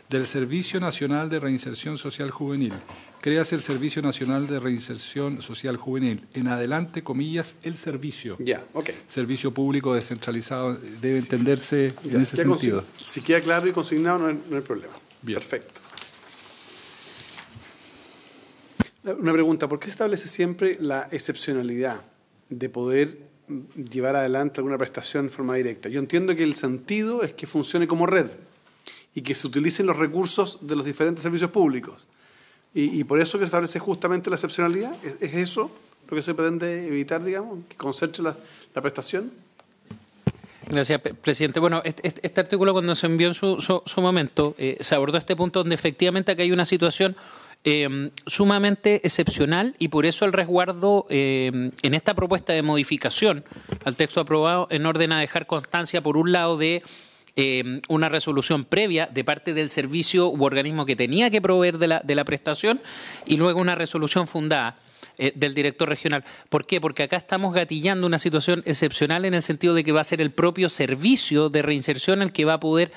[SPEAKER 1] del Servicio Nacional de Reinserción Social Juvenil. Créase el Servicio Nacional de Reinserción Social Juvenil. En adelante, comillas, el servicio.
[SPEAKER 4] Ya, ok.
[SPEAKER 1] Servicio público descentralizado debe entenderse en ese sentido.
[SPEAKER 4] Si queda claro y consignado, no hay problema.
[SPEAKER 1] Bien.
[SPEAKER 4] Perfecto. Una pregunta, ¿por qué se establece siempre la excepcionalidad de poder llevar adelante alguna prestación en forma directa? Yo entiendo que el sentido es que funcione como red y que se utilicen los recursos de los diferentes servicios públicos. Y por eso que se establece justamente la excepcionalidad. ¿Es eso lo que se pretende evitar, digamos, que concentre la prestación?
[SPEAKER 9] Gracias, presidente. Bueno, este artículo, cuando se envió en su momento, se abordó este punto donde efectivamente acá hay una situación sumamente excepcional, y por eso el resguardo en esta propuesta de modificación al texto aprobado, en orden a dejar constancia, por un lado, de una resolución previa de parte del servicio u organismo que tenía que proveer de la prestación, y luego una resolución fundada del director regional. ¿Por qué? Porque acá estamos gatillando una situación excepcional, en el sentido de que va a ser el propio servicio de reinserción el que va a poder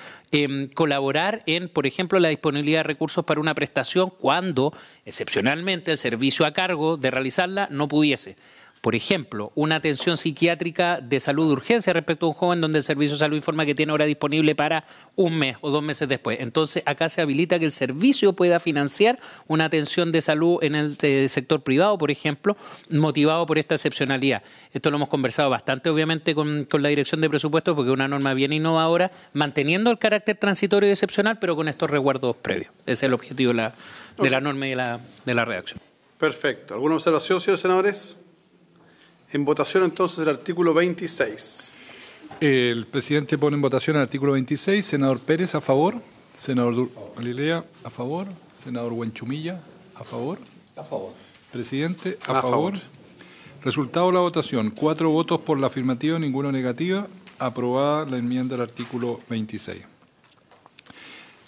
[SPEAKER 9] colaborar en, por ejemplo, la disponibilidad de recursos para una prestación cuando, excepcionalmente, el servicio a cargo de realizarla no pudiese. Por ejemplo, una atención psiquiátrica de salud de urgencia respecto a un joven donde el servicio de salud informa que tiene hora disponible para 1 mes o 2 meses después. Entonces, acá se habilita que el servicio pueda financiar una atención de salud en el sector privado, por ejemplo, motivado por esta excepcionalidad. Esto lo hemos conversado bastante, obviamente, con la Dirección de Presupuestos, porque es una norma bien innovadora, manteniendo el carácter transitorio y excepcional, pero con estos resguardos previos. Ese es el objetivo de la norma y de la redacción.
[SPEAKER 4] Perfecto. ¿Alguna observación, señores senadores? En votación, entonces, el artículo 26.
[SPEAKER 1] El presidente pone en votación el artículo 26. Senador Pérez, a favor. Senador Galilea, a favor. Senador Huenchumilla, a favor.
[SPEAKER 6] A favor.
[SPEAKER 1] Presidente, a favor. Resultado de la votación, 4 votos por la afirmativa, ninguno negativa. Aprobada la enmienda al artículo 26.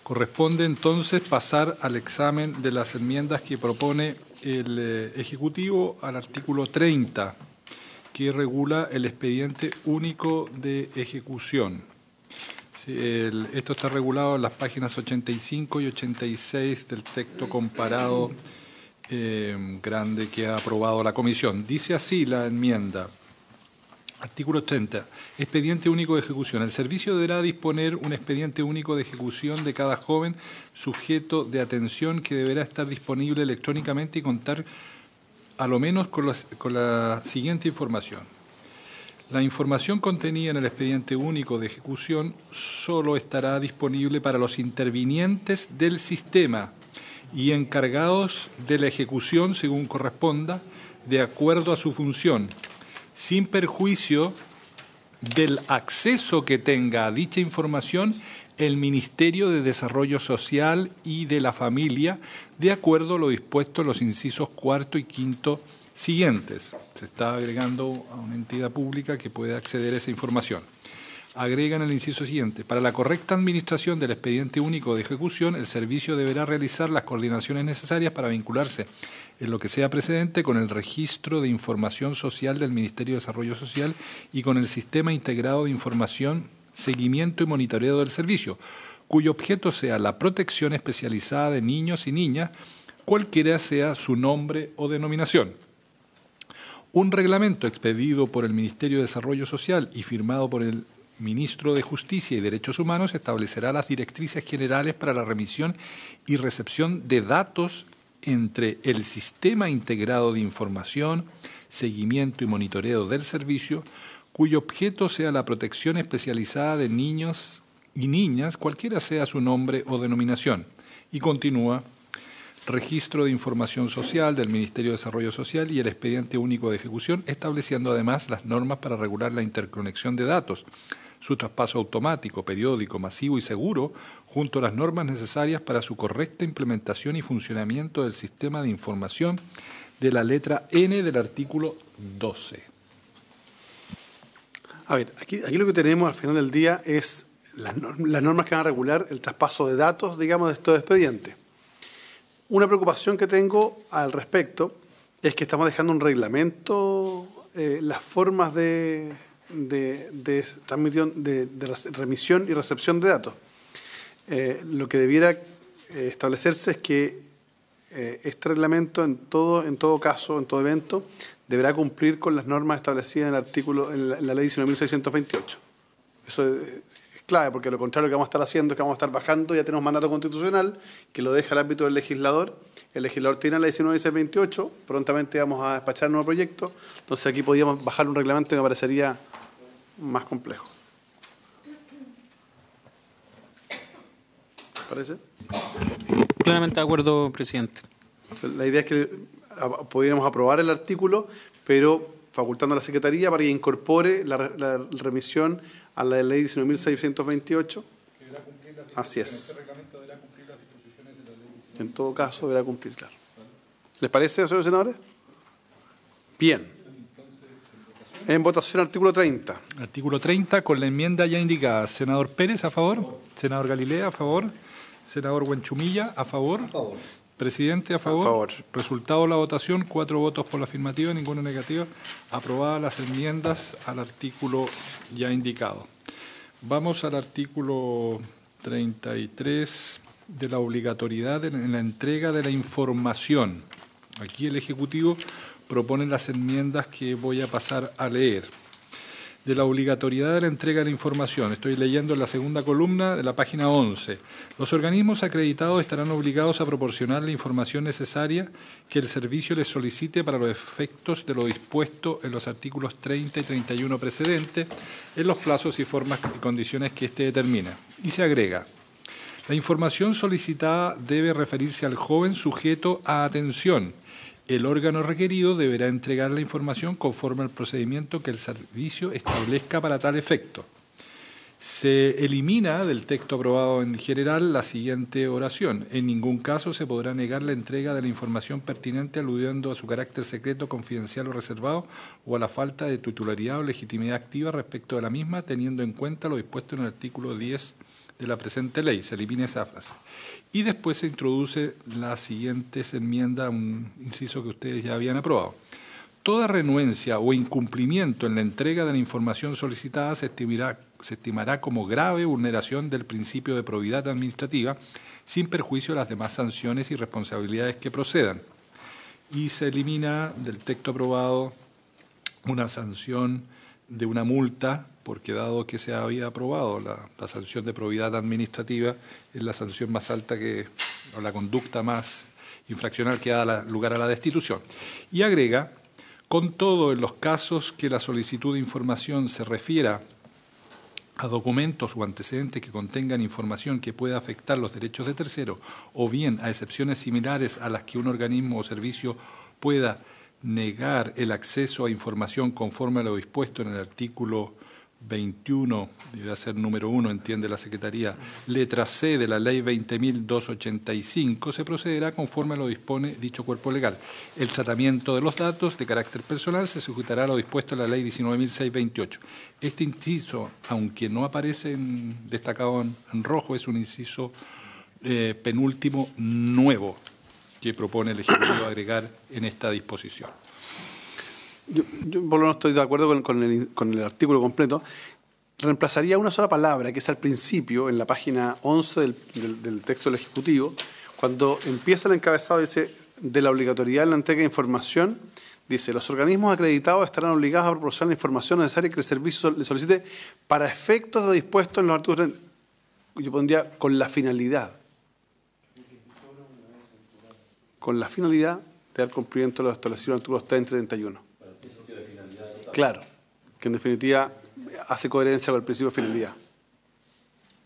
[SPEAKER 1] Corresponde entonces pasar al examen de las enmiendas que propone el Ejecutivo al artículo 30, que regula el expediente único de ejecución. Sí, esto está regulado en las páginas 85 y 86 del texto comparado grande que ha aprobado la Comisión. Dice así la enmienda. Artículo 30. Expediente único de ejecución. El servicio deberá disponer un expediente único de ejecución de cada joven sujeto de atención que deberá estar disponible electrónicamente y contar a lo menos con la siguiente información. La información contenida en el expediente único de ejecución solo estará disponible para los intervinientes del sistema y encargados de la ejecución según corresponda, de acuerdo a su función, sin perjuicio del acceso que tenga a dicha información el Ministerio de Desarrollo Social y de la Familia, de acuerdo a lo dispuesto en los incisos 4 y 5 siguientes. Se está agregando a una entidad pública que puede acceder a esa información. Agrega en el inciso siguiente, para la correcta administración del expediente único de ejecución, el servicio deberá realizar las coordinaciones necesarias para vincularse, en lo que sea precedente, con el registro de información social del Ministerio de Desarrollo Social y con el Sistema Integrado de Información, Seguimiento y Monitoreo del Servicio, cuyo objeto sea la protección especializada de niños y niñas, cualquiera sea su nombre o denominación. Un reglamento expedido por el Ministerio de Desarrollo Social y firmado por el Ministro de Justicia y Derechos Humanos establecerá las directrices generales para la remisión y recepción de datos entre el Sistema Integrado de Información, Seguimiento y Monitoreo del Servicio, cuyo objeto sea la protección especializada de niños y niñas, cualquiera sea su nombre o denominación. Y continúa, registro de información social del Ministerio de Desarrollo Social y el expediente único de ejecución, estableciendo además las normas para regular la interconexión de datos, su traspaso automático, periódico, masivo y seguro, junto a las normas necesarias para su correcta implementación y funcionamiento del sistema de información de la letra N del artículo 12.
[SPEAKER 4] A ver, aquí lo que tenemos al final del día es las normas que van a regular el traspaso de datos, digamos, de estos expedientes. Una preocupación que tengo al respecto es que estamos dejando un reglamento, las formas de transmisión, de remisión y recepción de datos. Lo que debiera establecerse es que este reglamento en todo caso, en todo evento, deberá cumplir con las normas establecidas en el artículo, en la ley 19.628. Eso es clave, porque lo contrario que vamos a estar haciendo es que vamos a estar bajando, ya tenemos un mandato constitucional que lo deja al ámbito del legislador. El legislador tiene la ley 19.628, prontamente vamos a despachar un nuevo proyecto, entonces aquí podríamos bajar un reglamento que me parecería más complejo. ¿Te parece?
[SPEAKER 9] Plenamente de acuerdo, presidente.
[SPEAKER 4] La idea es que pudiéramos aprobar el artículo, pero facultando a la Secretaría para que incorpore la remisión a la ley 19.628. Así es. En todo caso, deberá cumplir, claro. ¿Les parece, señores senadores? Bien. En votación, artículo 30.
[SPEAKER 1] Artículo 30, con la enmienda ya indicada. Senador Pérez, a favor. Senador Galilea, a favor. Senador Huenchumilla, a favor. A favor. Presidente, a favor.
[SPEAKER 4] A favor.
[SPEAKER 1] Resultado de la votación, 4 votos por la afirmativa, ninguna negativa. Aprobadas las enmiendas al artículo ya indicado. Vamos al artículo 33 de la obligatoriedad en la entrega de la información. Aquí el Ejecutivo propone las enmiendas que voy a pasar a leer. De la obligatoriedad de la entrega de la información. Estoy leyendo en la segunda columna de la página 11. Los organismos acreditados estarán obligados a proporcionar la información necesaria que el servicio les solicite para los efectos de lo dispuesto en los artículos 30 y 31 precedentes, en los plazos y formas y condiciones que éste determina. Y se agrega: la información solicitada debe referirse al joven sujeto a atención. El órgano requerido deberá entregar la información conforme al procedimiento que el servicio establezca para tal efecto. Se elimina del texto aprobado en general la siguiente oración. En ningún caso se podrá negar la entrega de la información pertinente aludiendo a su carácter secreto, confidencial o reservado o a la falta de titularidad o legitimidad activa respecto de la misma, teniendo en cuenta lo dispuesto en el artículo 10 de la presente ley. Se elimina esa frase. Y después se introduce las siguientes enmiendas, un inciso que ustedes ya habían aprobado. Toda renuencia o incumplimiento en la entrega de la información solicitada se estimará como grave vulneración del principio de probidad administrativa, sin perjuicio de las demás sanciones y responsabilidades que procedan. Y se elimina del texto aprobado una sanción de una multa, porque dado que se había aprobado la sanción de probidad administrativa, es la sanción más alta o la conducta más infraccional que da lugar a la destitución. Y agrega: con todo, en los casos que la solicitud de información se refiera a documentos o antecedentes que contengan información que pueda afectar los derechos de terceros, o bien a excepciones similares a las que un organismo o servicio pueda negar el acceso a información conforme a lo dispuesto en el artículo 21, deberá ser número 1, entiende la Secretaría, letra C de la Ley 20.285, se procederá conforme a lo dispone dicho cuerpo legal. El tratamiento de los datos de carácter personal se sujetará a lo dispuesto en la Ley 19.628. Este inciso, aunque no aparece destacado en rojo, es un inciso penúltimo nuevo que propone el Ejecutivo agregar en esta disposición.
[SPEAKER 4] Yo por lo menos estoy de acuerdo con el artículo completo. Reemplazaría una sola palabra, que es al principio, en la página 11 del texto del Ejecutivo, cuando empieza el encabezado, dice, de la obligatoriedad en la entrega de información, dice, los organismos acreditados estarán obligados a proporcionar la información necesaria que el servicio le solicite para efectos de dispuestos en los artículos. Yo pondría con la finalidad. Con la finalidad de dar cumplimiento a lo establecido en los artículos 30 y 31. Claro, que en definitiva hace coherencia con el principio de finalidad.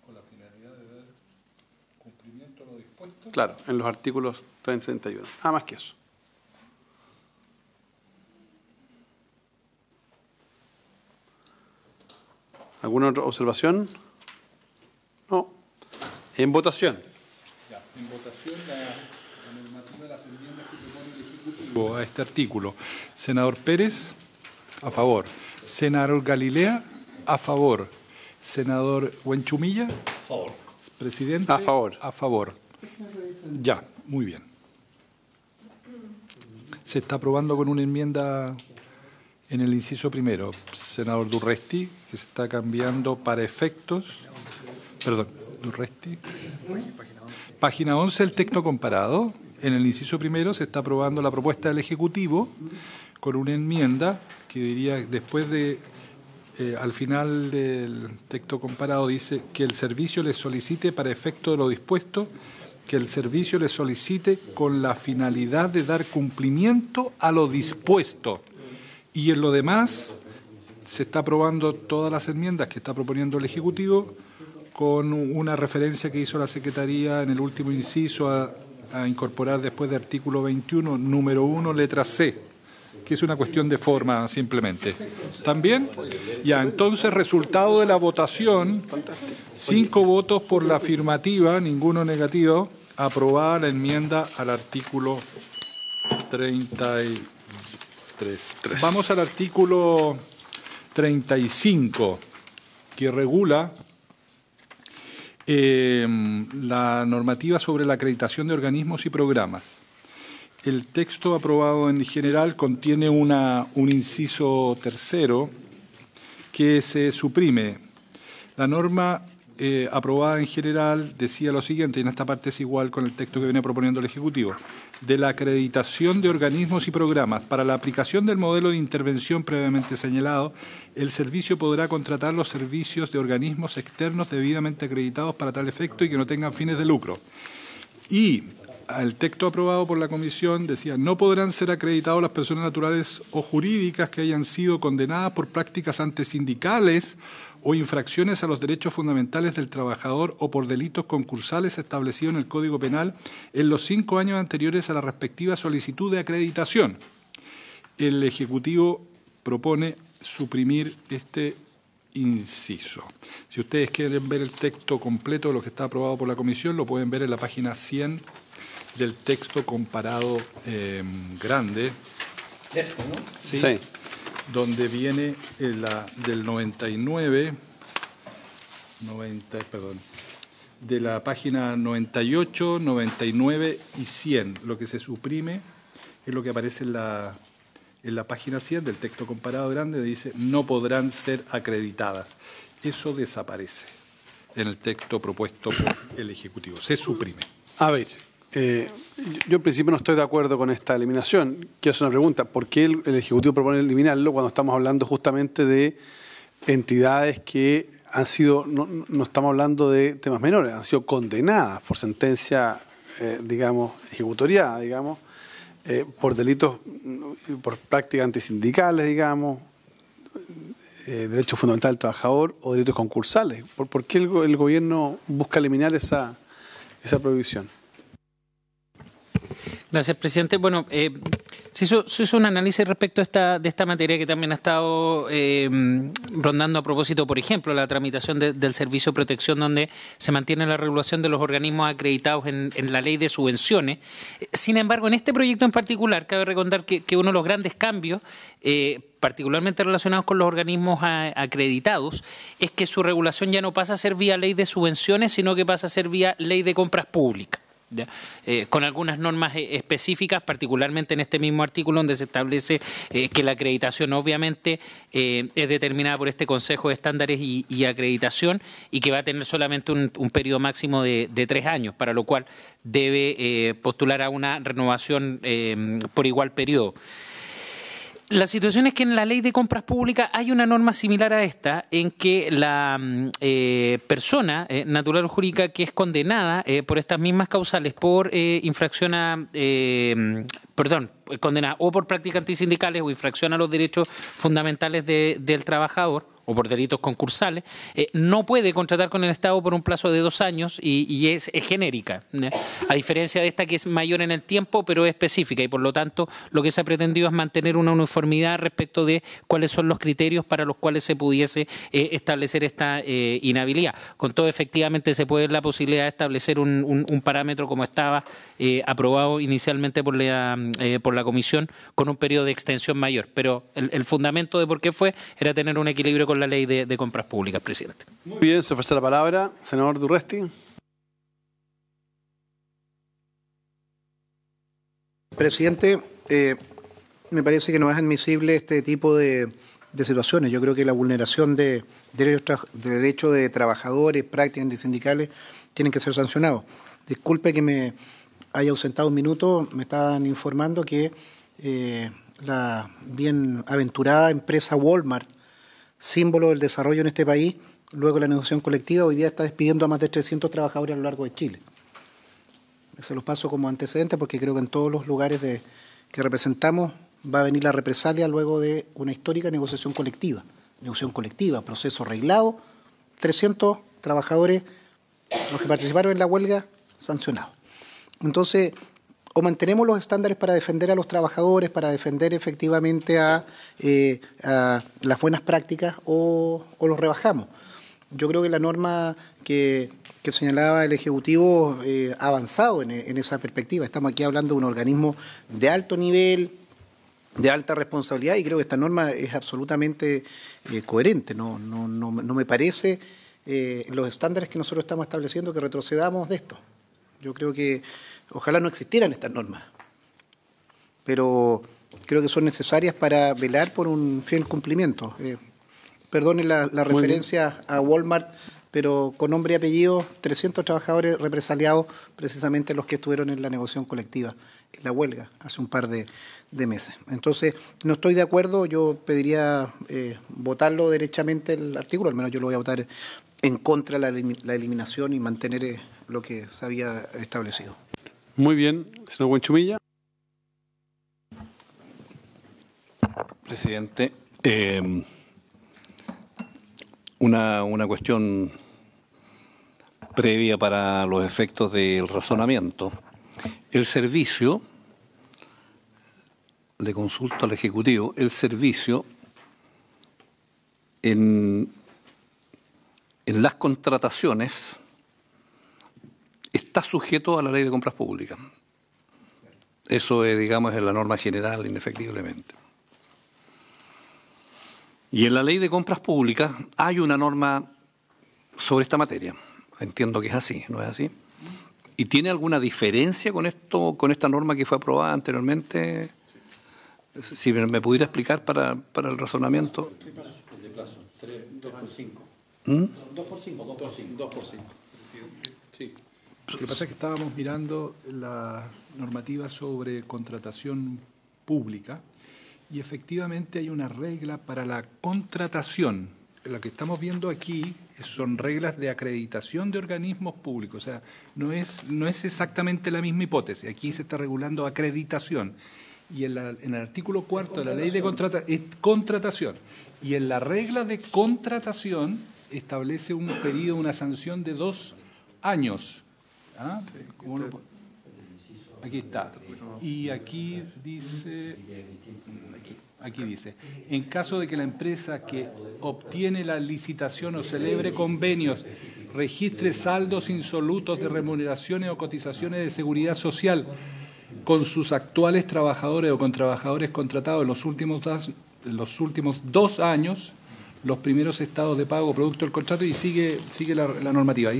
[SPEAKER 1] Con la finalidad de dar cumplimiento a lo dispuesto.
[SPEAKER 4] Claro, en los artículos 30 y 31. Nada más que eso. ¿Alguna otra observación? No. En votación.
[SPEAKER 1] Ya, en votación la normativa de las enmiendas que propone el Ejecutivo a este artículo. Senador Pérez, a favor. Senador Galilea, a favor. Senador Huenchumilla, a favor. Presidente,
[SPEAKER 4] a favor.
[SPEAKER 1] A favor. Ya, muy bien. Se está aprobando con una enmienda en el inciso primero. Senador Durresti, que se está cambiando para efectos. Perdón, Durresti. Página 11, el texto comparado. En el inciso primero se está aprobando la propuesta del Ejecutivo con una enmienda que diría, después de, al final del texto comparado, dice que el servicio le solicite para efecto de lo dispuesto, que el servicio le solicite con la finalidad de dar cumplimiento a lo dispuesto. Y en lo demás se está aprobando todas las enmiendas que está proponiendo el Ejecutivo con una referencia que hizo la Secretaría en el último inciso a incorporar después de artículo 21, número 1, letra C, que es una cuestión de forma simplemente. ¿También? Ya, entonces, resultado de la votación, 5 votos por la afirmativa, ninguno negativo, aprobada la enmienda al artículo 33. Vamos al artículo 35, que regula la normativa sobre la acreditación de organismos y programas. El texto aprobado en general contiene un inciso tercero que se suprime. La norma aprobada en general decía lo siguiente, y en esta parte es igual con el texto que viene proponiendo el Ejecutivo: de la acreditación de organismos y programas. Para la aplicación del modelo de intervención previamente señalado, el servicio podrá contratar los servicios de organismos externos debidamente acreditados para tal efecto y que no tengan fines de lucro. Y el texto aprobado por la Comisión decía: no podrán ser acreditados las personas naturales o jurídicas que hayan sido condenadas por prácticas antisindicales o infracciones a los derechos fundamentales del trabajador o por delitos concursales establecidos en el Código Penal en los 5 años anteriores a la respectiva solicitud de acreditación. El Ejecutivo propone suprimir este inciso. Si ustedes quieren ver el texto completo de lo que está aprobado por la comisión, lo pueden ver en la página 100 del texto comparado grande. Sí, sí. Donde viene del 99, de la página 98, 99 y 100. Lo que se suprime es lo que aparece en la página 100 del texto comparado grande, dice no podrán ser acreditadas. Eso desaparece en el texto propuesto por el Ejecutivo. Se suprime.
[SPEAKER 4] A ver, yo en principio no estoy de acuerdo con esta eliminación. Quiero hacer una pregunta. ¿Por qué el Ejecutivo propone eliminarlo cuando estamos hablando justamente de entidades que han sido, no estamos hablando de temas menores, han sido condenadas por sentencia, digamos, ejecutoriada, digamos, por delitos, por prácticas antisindicales, digamos, derechos fundamentales del trabajador o delitos concursales? ¿Por qué el gobierno busca eliminar esa prohibición?
[SPEAKER 9] Gracias, presidente. Bueno, se hizo un análisis respecto de esta materia que también ha estado rondando a propósito, por ejemplo, la tramitación del Servicio de Protección, donde se mantiene la regulación de los organismos acreditados en la ley de subvenciones. Sin embargo, en este proyecto en particular, cabe recordar que uno de los grandes cambios, particularmente relacionados con los organismos acreditados, es que su regulación ya no pasa a ser vía ley de subvenciones, sino que pasa a ser vía ley de compras públicas. Con algunas normas específicas, particularmente en este mismo artículo donde se establece que la acreditación obviamente es determinada por este Consejo de Estándares y Acreditación y que va a tener solamente un periodo máximo de 3 años, para lo cual debe postular a una renovación por igual periodo. La situación es que en la ley de compras públicas hay una norma similar a esta en que la persona natural o jurídica que es condenada por estas mismas causales por infracción a... condenada o por prácticas antisindicales o infracción a los derechos fundamentales del trabajador o por delitos concursales, no puede contratar con el Estado por un plazo de 2 años y es genérica, a diferencia de esta que es mayor en el tiempo pero es específica y por lo tanto lo que se ha pretendido es mantener una uniformidad respecto de cuáles son los criterios para los cuales se pudiese establecer esta inhabilidad. Con todo, efectivamente se puede la posibilidad de establecer un parámetro como estaba aprobado inicialmente por la Comisión con un periodo de extensión mayor, pero el fundamento de por qué era tener un equilibrio con la ley de compras públicas, presidente.
[SPEAKER 4] Muy bien, se ofrece la palabra. Senador Durresti.
[SPEAKER 2] Presidente, me parece que no es admisible este tipo de situaciones. Yo creo que la vulneración de derechos de trabajadores, prácticas antisindicales, tienen que ser sancionados. Disculpe que me haya ausentado un minuto, me estaban informando que la bien aventurada empresa Walmart, símbolo del desarrollo en este país, luego de la negociación colectiva, hoy día está despidiendo a más de 300 trabajadores a lo largo de Chile. Se los paso como antecedente porque creo que en todos los lugares que representamos va a venir la represalia luego de una histórica negociación colectiva. Negociación colectiva, proceso arreglado, 300 trabajadores, los que participaron en la huelga, sancionados. Entonces, o mantenemos los estándares para defender a los trabajadores, para defender efectivamente a las buenas prácticas, o los rebajamos. Yo creo que la norma que señalaba el Ejecutivo ha avanzado en esa perspectiva. Estamos aquí hablando de un organismo de alto nivel, de alta responsabilidad, y creo que esta norma es absolutamente coherente. No me parece los estándares que nosotros estamos estableciendo que retrocedamos de esto. Yo creo que ojalá no existieran estas normas, pero creo que son necesarias para velar por un fiel cumplimiento. Perdonen la referencia a Walmart, pero con nombre y apellido, 300 trabajadores represaliados, precisamente los que estuvieron en la negociación colectiva, en la huelga, hace un par de meses. Entonces, no estoy de acuerdo, yo pediría votarlo derechamente el artículo, al menos yo lo voy a votar en contra de la eliminación y mantener lo que se había establecido.
[SPEAKER 4] Muy bien, señor Buenchumilla.
[SPEAKER 3] Presidente, una cuestión previa para los efectos del razonamiento. El servicio, le consulto al Ejecutivo, el servicio en en las contrataciones está sujeto a la ley de compras públicas. Eso, digamos, es la norma general, indefectiblemente. Y en la ley de compras públicas hay una norma sobre esta materia. Entiendo que es así, ¿no es así? ¿Y tiene alguna diferencia con esto, con esta norma que fue aprobada anteriormente? Si me pudiera explicar para el razonamiento.
[SPEAKER 6] El de plazo, 2 por 5.
[SPEAKER 2] 2 por 5.
[SPEAKER 5] 2 por 5. Sí.
[SPEAKER 1] Lo que pasa es que estábamos mirando la normativa sobre contratación pública y efectivamente hay una regla para la contratación. Lo que estamos viendo aquí son reglas de acreditación de organismos públicos, o sea, no es exactamente la misma hipótesis. Aquí se está regulando acreditación y en el artículo 4 de la ley de contratación y en la regla de contratación establece un periodo, una sanción de 2 años. ¿Ah? Aquí está. Y aquí dice, en caso de que la empresa que obtiene la licitación o celebre convenios registre saldos insolutos de remuneraciones o cotizaciones de seguridad social con sus actuales trabajadores o con trabajadores contratados en los últimos 2 años, los primeros estados de pago producto del contrato y sigue la normativa.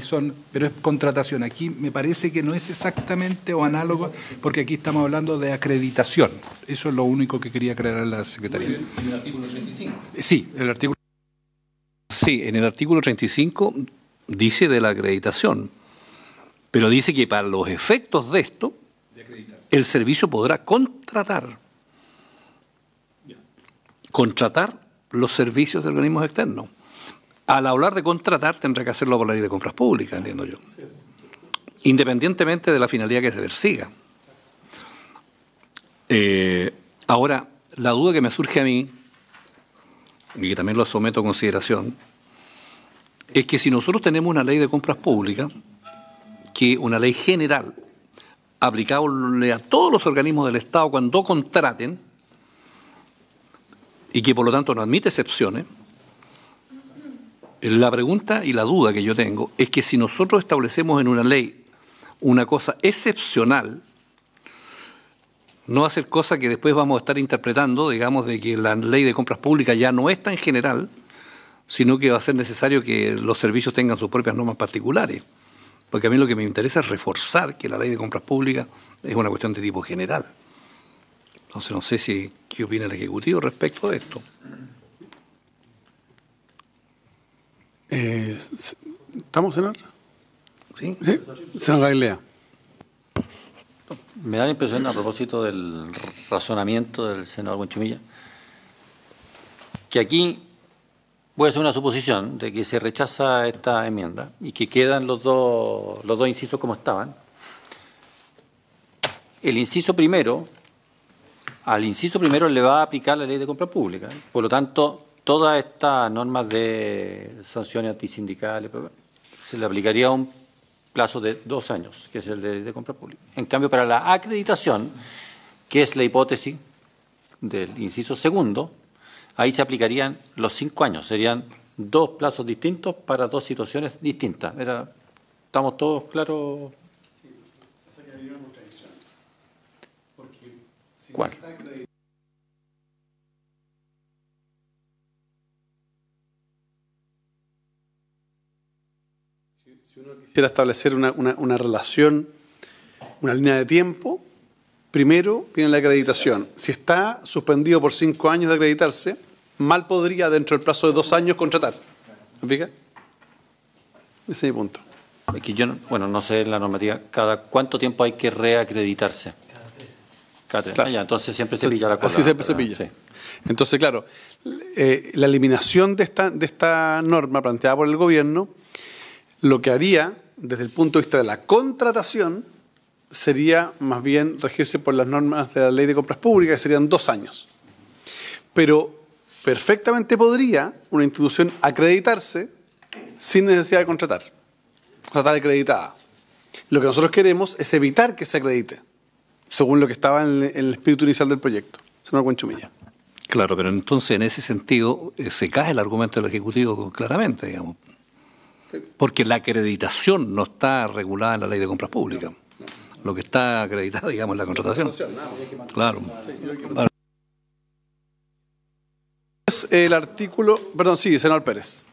[SPEAKER 1] Pero es contratación. Aquí me parece que no es exactamente o análogo porque aquí estamos hablando de acreditación. Eso es lo único que quería aclarar a la Secretaría.
[SPEAKER 3] ¿En el artículo 35?
[SPEAKER 1] Sí, el artículo.
[SPEAKER 3] Sí, en el artículo 35 dice de la acreditación, pero dice que para los efectos de esto, el servicio podrá contratar los servicios de organismos externos. Al hablar de contratar, tendrá que hacerlo por la ley de compras públicas, entiendo yo. Independientemente de la finalidad que se persiga. Ahora, la duda que me surge a mí, y que también lo someto a consideración, es que si nosotros tenemos una ley de compras públicas, que una ley general, aplicable a todos los organismos del Estado cuando contraten, y que por lo tanto no admite excepciones, la pregunta y la duda que yo tengo es que si nosotros establecemos en una ley una cosa excepcional, no va a ser cosa que después vamos a estar interpretando, digamos, de que la ley de compras públicas ya no es tan general, sino que va a ser necesario que los servicios tengan sus propias normas particulares. Porque a mí lo que me interesa es reforzar que la ley de compras públicas es una cuestión de tipo general. Entonces no sé qué opina el Ejecutivo respecto de esto.
[SPEAKER 4] ¿Estamos, senador?
[SPEAKER 3] ¿Sí?
[SPEAKER 4] Sí, senador Galilea.
[SPEAKER 6] Me da la impresión, a propósito del razonamiento del senador Buenchumilla, que aquí puede ser una suposición de que se rechaza esta enmienda y que quedan los dos incisos como estaban. El inciso primero, al inciso primero le va a aplicar la ley de compra pública. Por lo tanto, todas estas normas de sanciones antisindicales se le aplicaría un plazo de 2 años, que es el de compra pública. En cambio, para la acreditación, que es la hipótesis del inciso segundo, ahí se aplicarían los 5 años. Serían 2 plazos distintos para 2 situaciones distintas. ¿Estamos todos claros?
[SPEAKER 5] Sí, esa quedaría una contradicción. Porque si
[SPEAKER 6] ¿Cuál?
[SPEAKER 4] Si uno quisiera establecer una relación, una línea de tiempo, primero viene la acreditación. Si está suspendido por 5 años de acreditarse, mal podría, dentro del plazo de 2 años, contratar. ¿Me explica? Ese es mi punto.
[SPEAKER 6] Es que yo, no sé la normativa, ¿cada cuánto tiempo hay que reacreditarse? Cada 3.
[SPEAKER 4] Claro.
[SPEAKER 6] Entonces siempre se pilla la cola.
[SPEAKER 4] Así siempre se pilla.
[SPEAKER 6] Sí.
[SPEAKER 4] Entonces, claro, la eliminación de esta norma planteada por el Gobierno, lo que haría, desde el punto de vista de la contratación, sería más bien regirse por las normas de la Ley de Compras Públicas, que serían 2 años. Pero perfectamente podría una institución acreditarse sin necesidad de contratar acreditada. Lo que nosotros queremos es evitar que se acredite, según lo que estaba en el espíritu inicial del proyecto. Señor Buenchumilla.
[SPEAKER 3] Claro, pero entonces en ese sentido se cae el argumento del Ejecutivo claramente, digamos. Porque la acreditación no está regulada en la ley de compras públicas. Lo que está acreditado, digamos, es la contratación. Claro.
[SPEAKER 4] Es el artículo, perdón, sí, senador Pérez.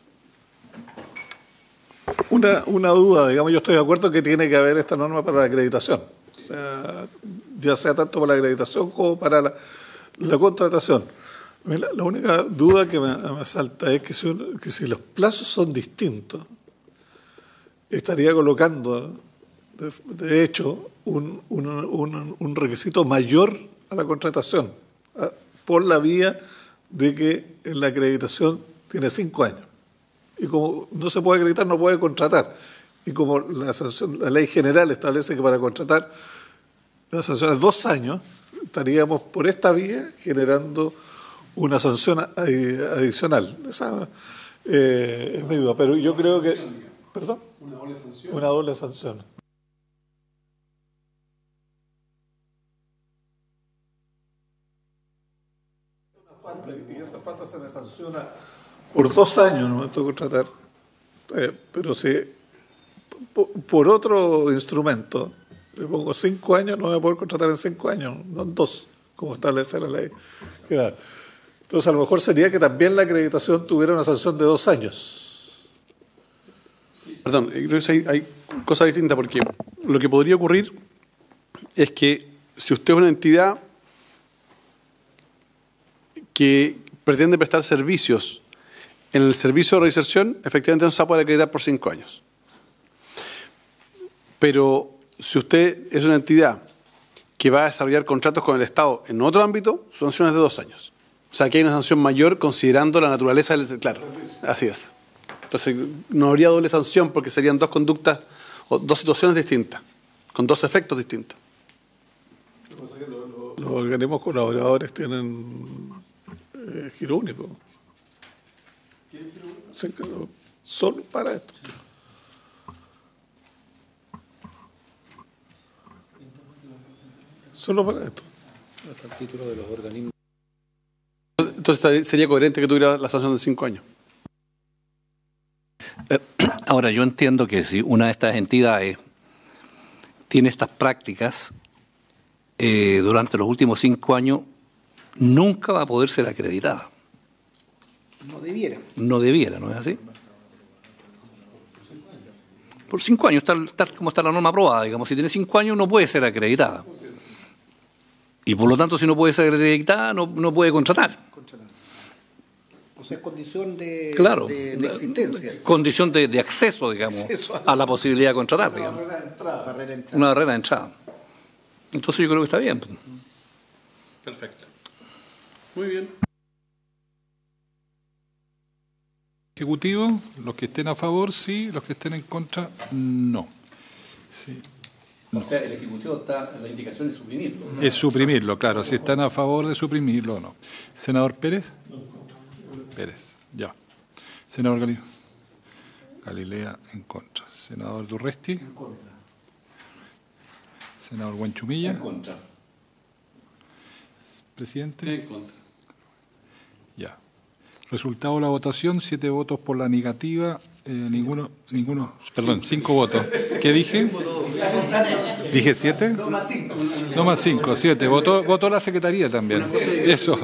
[SPEAKER 10] Una duda, digamos, yo estoy de acuerdo que tiene que haber esta norma para la acreditación. O sea, ya sea tanto para la acreditación como para la contratación. La única duda que me salta es que si los plazos son distintos, estaría colocando, de hecho, un requisito mayor a la contratación, por la vía de que la acreditación tiene 5 años. Y como no se puede acreditar, no puede contratar. Y como la ley general establece que para contratar la sanción es 2 años, estaríamos por esta vía generando una sanción adicional. Esa es mi duda. Pero yo creo que... ¿Perdón?
[SPEAKER 5] Una doble sanción.
[SPEAKER 10] Una doble sanción. Y esa falta se me sanciona por 2 años, no me tengo que contratar. Pero si por otro instrumento le pongo 5 años, no voy a poder contratar en 5 años, no en 2, como establece la ley. Entonces, a lo mejor sería que también la acreditación tuviera una sanción de 2 años.
[SPEAKER 4] Perdón, creo que hay cosas distintas, porque lo que podría ocurrir es que si usted es una entidad que pretende prestar servicios en el servicio de reinserción, efectivamente no se va a poder acreditar por 5 años. Pero si usted es una entidad que va a desarrollar contratos con el Estado en otro ámbito, su sanción es de 2 años. O sea, que hay una sanción mayor considerando la naturaleza del... Claro, así es. Entonces, no habría doble sanción porque serían 2 conductas o 2 situaciones distintas, con 2 efectos distintos.
[SPEAKER 10] Los organismos colaboradores tienen giro único. Solo para esto. Solo para esto.
[SPEAKER 3] El título de los organismos.
[SPEAKER 4] Entonces sería coherente que tuviera la sanción de 5 años.
[SPEAKER 3] Ahora, yo entiendo que si una de estas entidades tiene estas prácticas durante los últimos 5 años, nunca va a poder ser acreditada.
[SPEAKER 2] No debiera.
[SPEAKER 3] No debiera, ¿no es así? Por 5 años, tal como está la norma aprobada, digamos, si tiene 5 años no puede ser acreditada. Y por lo tanto, si no puede ser acreditada, no puede contratar.
[SPEAKER 2] O sea, es condición de,
[SPEAKER 3] Claro,
[SPEAKER 2] de existencia.
[SPEAKER 3] Condición de acceso, digamos, a la posibilidad de contratar, digamos. Una barrera de entrada. Entonces yo creo que está bien.
[SPEAKER 4] Perfecto. Muy bien.
[SPEAKER 1] Ejecutivo, los que estén a favor, sí, los que estén en contra, no. Sí.
[SPEAKER 3] O sea, el Ejecutivo está, la indicación es suprimirlo, ¿no?
[SPEAKER 1] Es suprimirlo, claro, si están a favor de suprimirlo o no. Senador Pérez. Pérez, ya. Senador Galilea, en contra. Senador Durresti. En contra. Senador Buenchumilla.
[SPEAKER 3] En contra.
[SPEAKER 1] Presidente.
[SPEAKER 4] En contra.
[SPEAKER 1] Ya. Resultado de la votación, 7 votos por la negativa, perdón, 5 votos. ¿Qué dije? ¿Dije 7? No más 5. No más 5, 7. Votó la Secretaría también. Eso.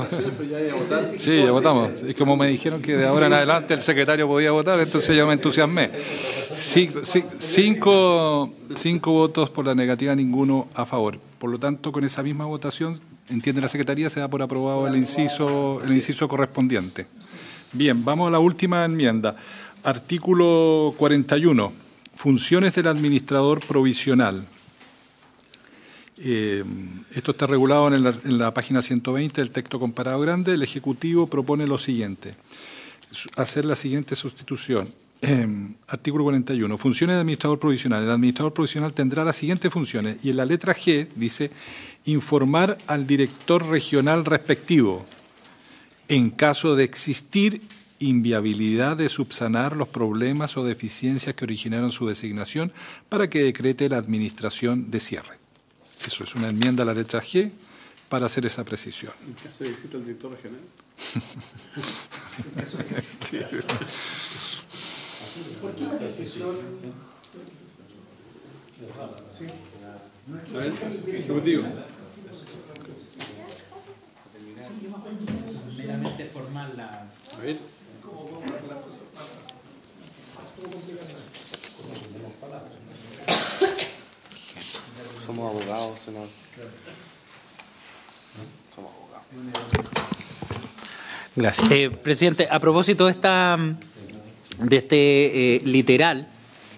[SPEAKER 1] Sí, ya votamos. Es como me dijeron que de ahora en adelante el secretario podía votar, entonces yo me entusiasmé. 5 votos por la negativa, ninguno a favor. Por lo tanto, con esa misma votación, entiende la Secretaría, se da por aprobado el inciso correspondiente. Bien, vamos a la última enmienda. Artículo 41. Funciones del administrador provisional. Esto está regulado en la página 120 del texto comparado grande. El Ejecutivo propone lo siguiente. Hacer la siguiente sustitución. Artículo 41. Funciones de administrador provisional. El administrador provisional tendrá las siguientes funciones. Y en la letra G dice, informar al director regional respectivo en caso de existir inviabilidad de subsanar los problemas o deficiencias que originaron su designación para que decrete la administración de cierre. Eso es una enmienda a la letra G para hacer esa precisión.
[SPEAKER 5] En caso de que exista el director regional.
[SPEAKER 2] ¿Por qué la precisión? Sí.
[SPEAKER 5] A ver, ejecutivo.
[SPEAKER 9] Meramente formal la...
[SPEAKER 5] A ver.
[SPEAKER 8] Somos abogados, senador. Somos abogados.
[SPEAKER 9] Gracias. Presidente, a propósito de este literal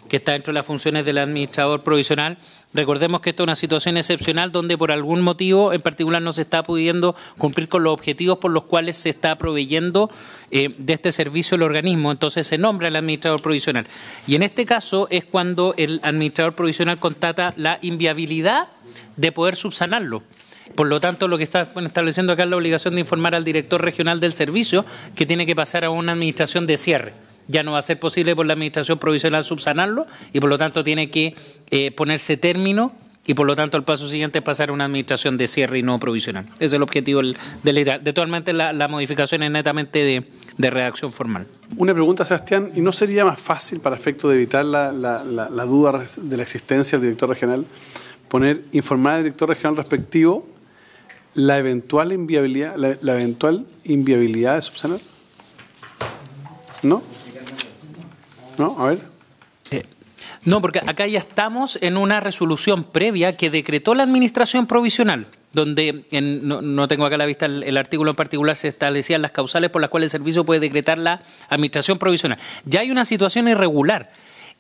[SPEAKER 9] que está dentro de las funciones del administrador provisional, recordemos que esta es una situación excepcional donde por algún motivo en particular no se está pudiendo cumplir con los objetivos por los cuales se está proveyendo de este servicio el organismo. Entonces se nombra el administrador provisional. Y en este caso es cuando el administrador provisional constata la inviabilidad de poder subsanarlo. Por lo tanto, lo que está estableciendo acá es la obligación de informar al director regional del servicio que tiene que pasar a una administración de cierre. Ya no va a ser posible por la administración provisional subsanarlo y por lo tanto tiene que ponerse término y por lo tanto el paso siguiente es pasar a una administración de cierre y no provisional. Ese es el objetivo del literal. De todas maneras, la modificación es netamente de redacción formal.
[SPEAKER 4] Una pregunta, Sebastián, ¿y no sería más fácil, para efecto de evitar la duda de la existencia del director regional, informar al director regional respectivo la eventual inviabilidad de subsanar? ¿No? ¿No? A ver.
[SPEAKER 9] No, porque acá ya estamos en una resolución previa que decretó la administración provisional, donde, no tengo acá a la vista el artículo en particular, se establecían las causales por las cuales el servicio puede decretar la administración provisional. Ya hay una situación irregular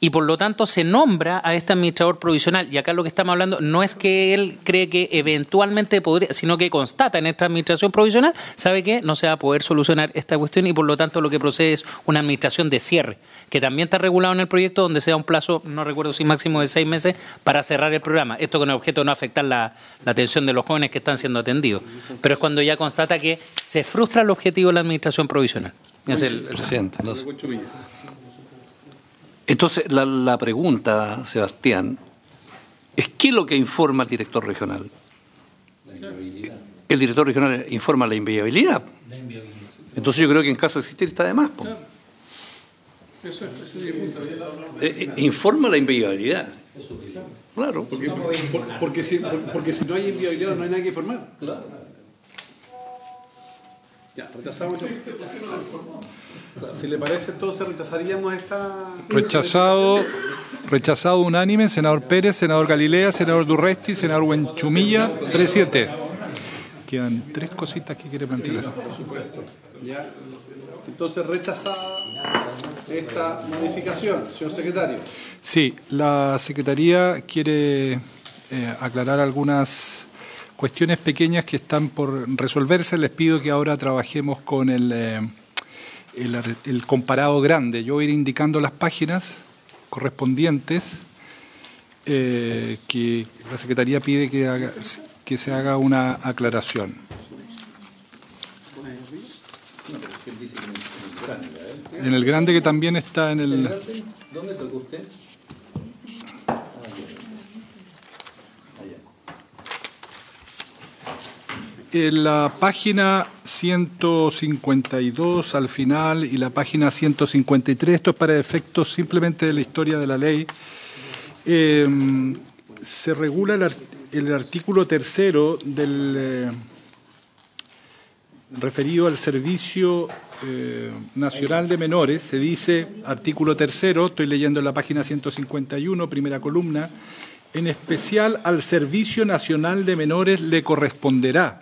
[SPEAKER 9] y por lo tanto se nombra a este administrador provisional. Y acá lo que estamos hablando no es que él cree que eventualmente podría, sino que constata en esta administración provisional, sabe que no se va a poder solucionar esta cuestión y por lo tanto lo que procede es una administración de cierre, que también está regulado en el proyecto, donde se da un plazo, no recuerdo si máximo de 6 meses, para cerrar el programa. Esto con el objeto de no afectar la atención de los jóvenes que están siendo atendidos. Pero es cuando ya constata que se frustra el objetivo de la administración provisional. Es el
[SPEAKER 3] presidente. Entonces, la pregunta, Sebastián, es ¿qué es lo que informa el director regional? La inviabilidad. El director regional informa la inviabilidad. Entonces yo creo que en caso de existir está de más. Claro.
[SPEAKER 5] Eso es
[SPEAKER 3] informa la inviabilidad. Claro.
[SPEAKER 5] Porque si no hay inviabilidad no hay nada que informar. Claro. Ya, rechazamos. Si le parece, entonces rechazaríamos esta...
[SPEAKER 1] Rechazado unánime, senador Pérez, senador Galilea, senador Durresti, senador Huenchumilla, 3-7. Quedan 3 cositas que quiere plantear.
[SPEAKER 4] Por supuesto. Ya. Entonces, rechazada esta modificación, señor secretario.
[SPEAKER 1] Sí, la Secretaría quiere aclarar algunas cuestiones pequeñas que están por resolverse. Les pido que ahora trabajemos con el comparado grande. Yo voy a ir indicando las páginas correspondientes que la Secretaría pide que se haga una aclaración. En el grande, que también está en el...
[SPEAKER 3] ¿Dónde tocó usted?
[SPEAKER 1] En la página 152 al final y la página 153, esto es para efectos simplemente de la historia de la ley, se regula el artículo 3º del referido al Servicio Nacional de Menores. Se dice, artículo 3º, estoy leyendo en la página 151, primera columna, en especial al Servicio Nacional de Menores le corresponderá.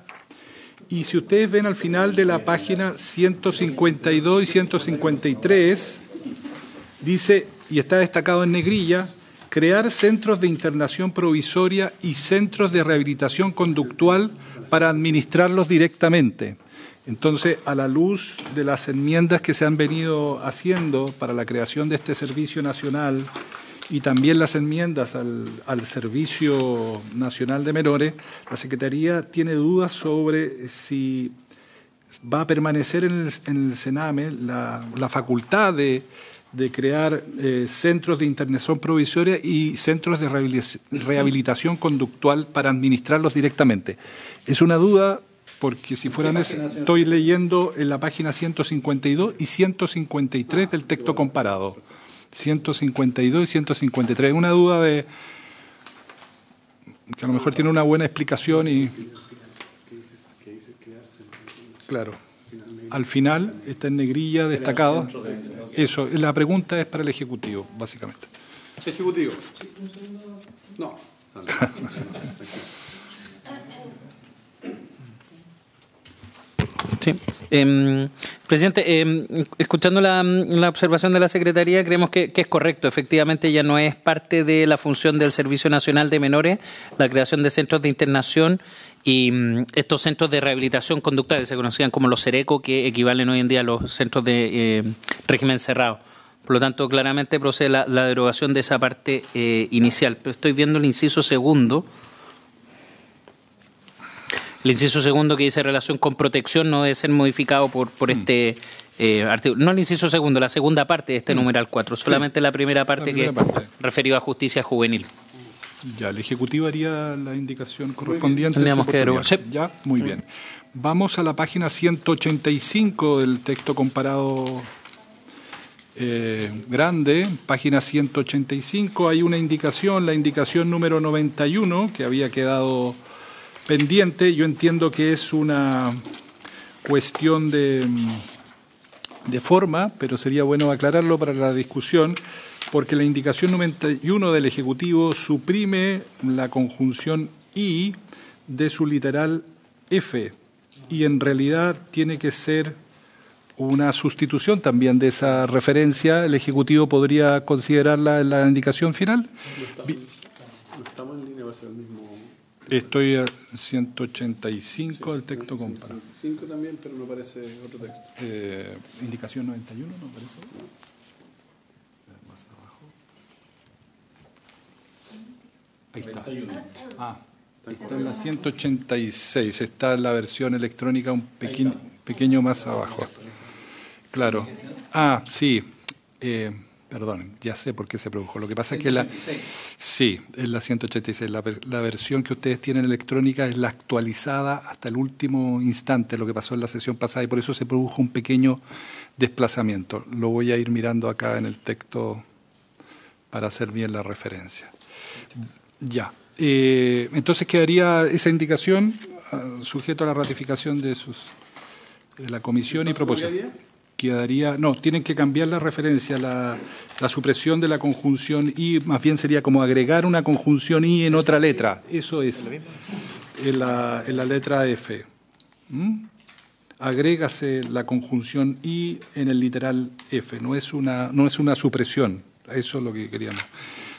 [SPEAKER 1] Y si ustedes ven al final de la página 152 y 153, dice, y está destacado en negrilla, crear centros de internación provisoria y centros de rehabilitación conductual para administrarlos directamente. Entonces, a la luz de las enmiendas que se han venido haciendo para la creación de este servicio nacional y también las enmiendas al Servicio Nacional de Menores, la Secretaría tiene dudas sobre si va a permanecer en el Sename la facultad de crear centros de internación provisoria y centros de rehabilitación conductual para administrarlos directamente. Es una duda porque si fueran estoy leyendo en la página 152 y 153 del texto comparado. 152 y 153. Una duda de que a lo mejor tiene una buena explicación y... Claro. Al final está en negrilla destacado. Eso, la pregunta es para el Ejecutivo, básicamente.
[SPEAKER 4] Ejecutivo. No.
[SPEAKER 9] Sí. Presidente, escuchando la observación de la Secretaría, creemos que es correcto. Efectivamente, ya no es parte de la función del Servicio Nacional de Menores la creación de centros de internación y estos centros de rehabilitación conductual, que se conocían como los CERECO, que equivalen hoy en día a los centros de régimen cerrado. Por lo tanto, claramente procede la derogación de esa parte inicial. Pero estoy viendo el inciso segundo. El inciso segundo que dice relación con protección no debe ser modificado por este artículo. No el inciso segundo, la segunda parte de este numeral 4, solamente la primera parte referido a justicia juvenil.
[SPEAKER 1] Ya, el Ejecutivo haría la indicación correspondiente.
[SPEAKER 9] Tendríamos que derogar. Sí.
[SPEAKER 1] Ya, muy bien. Vamos a la página 185 del texto comparado grande, página 185. Hay una indicación, la indicación número 91, que había quedado pendiente. Yo entiendo que es una cuestión de forma, pero sería bueno aclararlo para la discusión, porque la indicación 91 del Ejecutivo suprime la conjunción y de su literal F, y en realidad tiene que ser una sustitución también de esa referencia. ¿El Ejecutivo podría considerarla en la indicación final?
[SPEAKER 5] No estamos en línea, va a ser el mismo.
[SPEAKER 1] Estoy a 185 del texto comparado.
[SPEAKER 5] 185 también, pero me parece otro texto.
[SPEAKER 1] Indicación 91, ¿no parece? Más abajo. Ahí está. 91. Está en la 186. Está en la versión electrónica un pequeño más abajo. Claro. Sí. Perdón, ya sé por qué se produjo. Lo que pasa es que sí, es la 186. La versión que ustedes tienen electrónica es la actualizada hasta el último instante, lo que pasó en la sesión pasada, y por eso se produjo un pequeño desplazamiento. Lo voy a ir mirando acá en el texto para hacer bien la referencia. Ya. Entonces quedaría esa indicación sujeto a la ratificación de la comisión y proposición. Tienen que cambiar la referencia, la supresión de la conjunción y, más bien sería como agregar una conjunción y en otra letra. Eso es, en la letra F. Agrégase la conjunción y en el literal F, no es una supresión. Eso es lo que queríamos.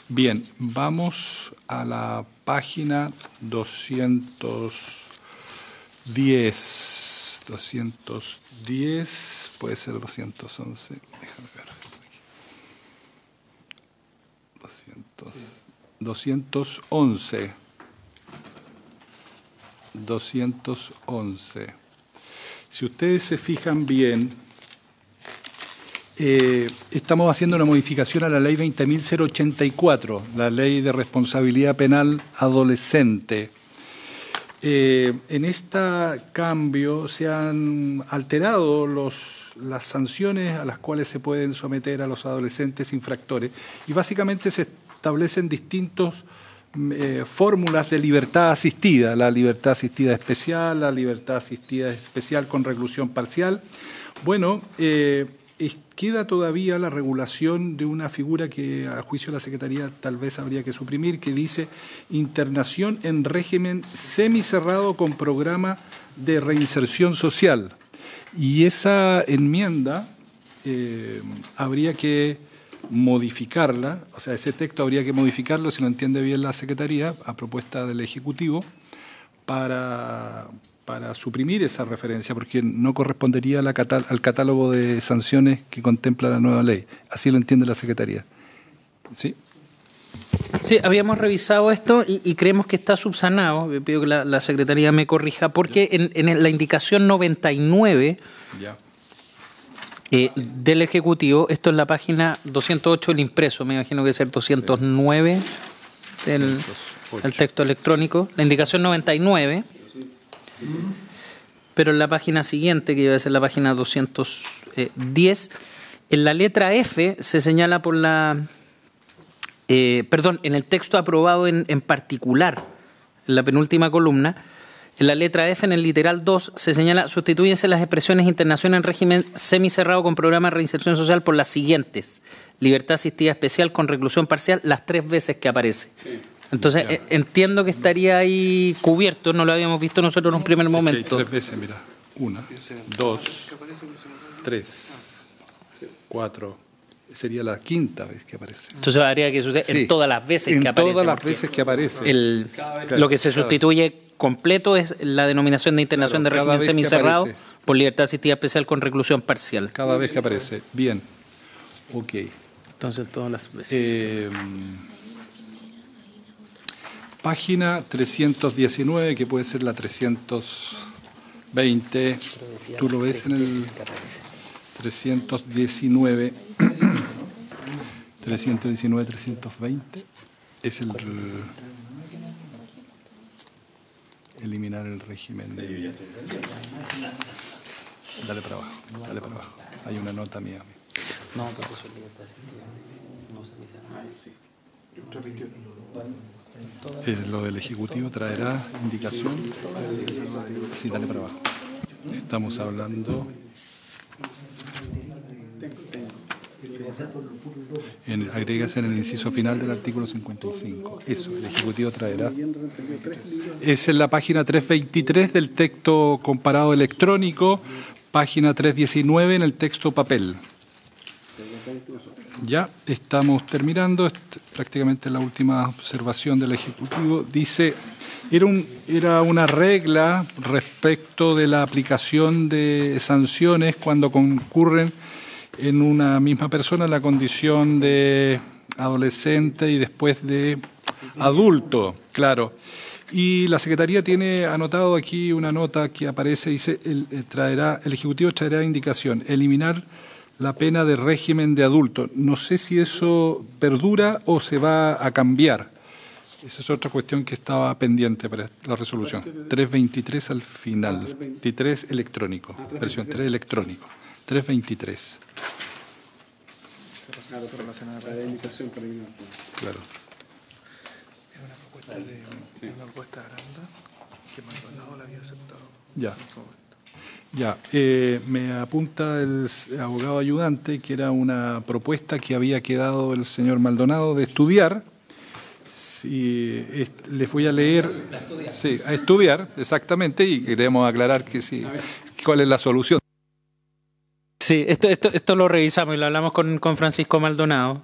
[SPEAKER 1] Bien, vamos a la página 210, puede ser 211, déjame ver. 211. Si ustedes se fijan bien, estamos haciendo una modificación a la ley 20.084, la ley de responsabilidad penal adolescente. En este cambio se han alterado las sanciones a las cuales se pueden someter a los adolescentes infractores y básicamente se establecen distintos fórmulas de libertad asistida, la libertad asistida especial, la libertad asistida especial con reclusión parcial. Bueno, queda todavía la regulación de una figura que a juicio de la Secretaría tal vez habría que suprimir, que dice internación en régimen semicerrado con programa de reinserción social. Y esa enmienda habría que modificarla, o sea, ese texto habría que modificarlo, si lo entiende bien la Secretaría, a propuesta del Ejecutivo, para suprimir esa referencia, porque no correspondería al catálogo de sanciones que contempla la nueva ley. Así lo entiende la Secretaría. ¿Sí?
[SPEAKER 9] Sí, habíamos revisado esto y creemos que está subsanado. Pido que la Secretaría me corrija, porque en la indicación 99 del Ejecutivo, esto es la página 208 del impreso, me imagino que es el 209 del texto electrónico, la indicación 99, pero en la página siguiente, que iba a ser la página 210, En la letra F se señala por la... en el texto aprobado en particular, en la penúltima columna, en la letra F, en el literal 2, se señala: sustituyense las expresiones internación en régimen semicerrado con programa de reinserción social por las siguientes: libertad asistida especial con reclusión parcial, las 3 veces que aparece. Sí. Entonces, entiendo que estaría ahí cubierto, no lo habíamos visto nosotros en un primer momento.
[SPEAKER 1] 3 veces, mira. 1, 2, 3, 4. Sería la 5ª vez que aparece.
[SPEAKER 9] Entonces habría que suceder en todas las veces que aparece.
[SPEAKER 1] En todas las veces que aparece.
[SPEAKER 9] Lo que se sustituye completo es la denominación de internación de régimen semicerrado por libertad asistida especial con reclusión parcial.
[SPEAKER 1] Cada vez que aparece. Bien. Ok.
[SPEAKER 9] Entonces todas las veces.
[SPEAKER 1] Página 319, que puede ser la 320. Tú lo ves en el 319. 319, 320 es el eliminar el régimen de... Dale para abajo, dale para abajo. Hay una nota mía.
[SPEAKER 9] No,
[SPEAKER 1] lo del Ejecutivo traerá indicación. Sí, dale para abajo. Estamos hablando... agregas en el inciso final del artículo 55. Eso, el Ejecutivo traerá. Es en la página 323 del texto comparado electrónico, página 319 en el texto papel. Ya estamos terminando, prácticamente la última observación del Ejecutivo. Dice, era una regla respecto de la aplicación de sanciones cuando concurren en una misma persona la condición de adolescente y después de adulto, claro. Y la Secretaría tiene anotado aquí una nota que aparece, dice, el Ejecutivo traerá indicación, eliminar la pena de régimen de adulto. No sé si eso perdura o se va a cambiar. Esa es otra cuestión que estaba pendiente para la resolución. 323 al final, 23 electrónico, versión 3 electrónico. 323.
[SPEAKER 5] Claro, relacionada a la indicación para eliminar.
[SPEAKER 1] Claro.
[SPEAKER 10] Es una propuesta de Aranda que Maldonado la había aceptado.
[SPEAKER 1] Ya, me apunta el abogado ayudante que era una propuesta que había quedado el señor Maldonado de estudiar. Sí, les voy a leer. Sí, a estudiar, exactamente, y queremos aclarar que sí, cuál es la solución.
[SPEAKER 9] Sí, esto lo revisamos y lo hablamos con Francisco Maldonado.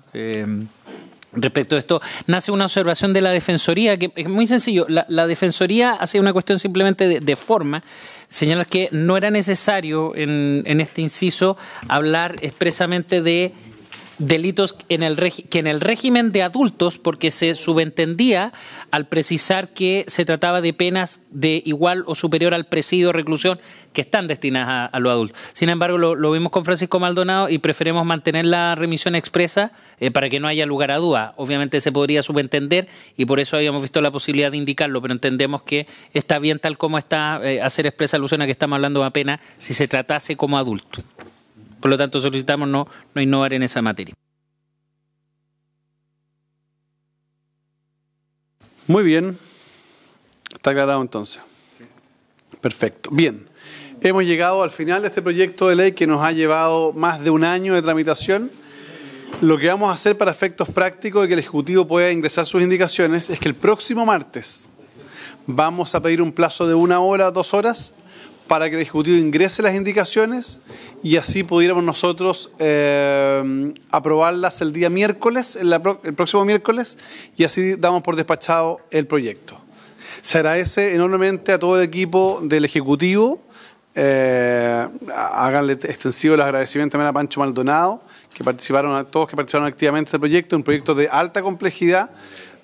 [SPEAKER 9] Respecto a esto, nace una observación de la Defensoría, que es muy sencillo. La Defensoría hace una cuestión simplemente de forma, señala que no era necesario en este inciso hablar expresamente de delitos que en el régimen de adultos, porque se subentendía al precisar que se trataba de penas de igual o superior al presidio o reclusión que están destinadas a los adultos. Sin embargo, lo vimos con Francisco Maldonado y preferimos mantener la remisión expresa para que no haya lugar a duda. Obviamente se podría subentender y por eso habíamos visto la posibilidad de indicarlo, pero entendemos que está bien tal como está hacer expresa alusión a que estamos hablando de una pena si se tratase como adulto. Por lo tanto, solicitamos no innovar en esa materia.
[SPEAKER 4] Muy bien. Está aclarado entonces. Sí. Perfecto. Bien. Hemos llegado al final de este proyecto de ley que nos ha llevado más de un año de tramitación. Lo que vamos a hacer para efectos prácticos de que el Ejecutivo pueda ingresar sus indicaciones es que el próximo martes vamos a pedir un plazo de 1 hora, 2 horas, para que el Ejecutivo ingrese las indicaciones y así pudiéramos nosotros aprobarlas el día miércoles, el próximo miércoles, y así damos por despachado el proyecto. Se agradece enormemente a todo el equipo del Ejecutivo, háganle extensivo el agradecimiento también a Pancho Maldonado, a todos que participaron activamente en este proyecto, un proyecto de alta complejidad,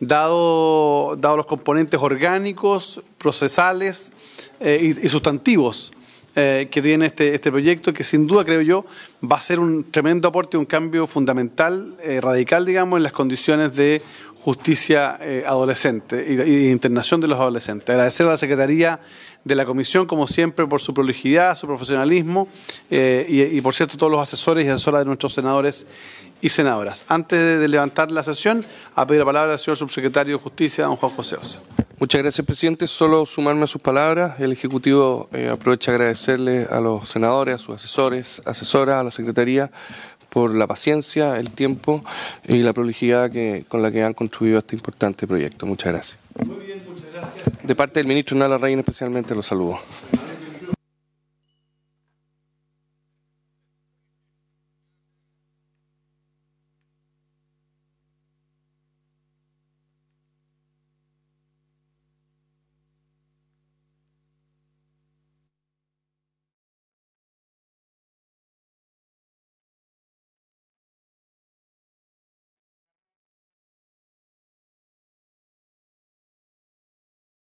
[SPEAKER 4] dado los componentes orgánicos, procesales y sustantivos que tiene este proyecto, que sin duda, creo yo, va a ser un tremendo aporte, un cambio fundamental, radical, digamos, en las condiciones de justicia adolescente y de internación de los adolescentes. Agradecer a la Secretaría de la Comisión, como siempre, por su prolijidad, su profesionalismo y por cierto, todos los asesores y asesoras de nuestros senadores y senadoras. Antes de levantar la sesión, a pedir la palabra al señor subsecretario de Justicia, don Juan José Osa.
[SPEAKER 8] Muchas gracias, presidente. Solo sumarme a sus palabras. El Ejecutivo aprovecha a agradecerle a los senadores, a sus asesores, asesoras, a la Secretaría, por la paciencia, el tiempo y la prolijidad con la que han contribuido a este importante proyecto. Muchas gracias.
[SPEAKER 4] Muy bien, muchas gracias.
[SPEAKER 8] De parte del ministro Nala Reina, especialmente, los saludo.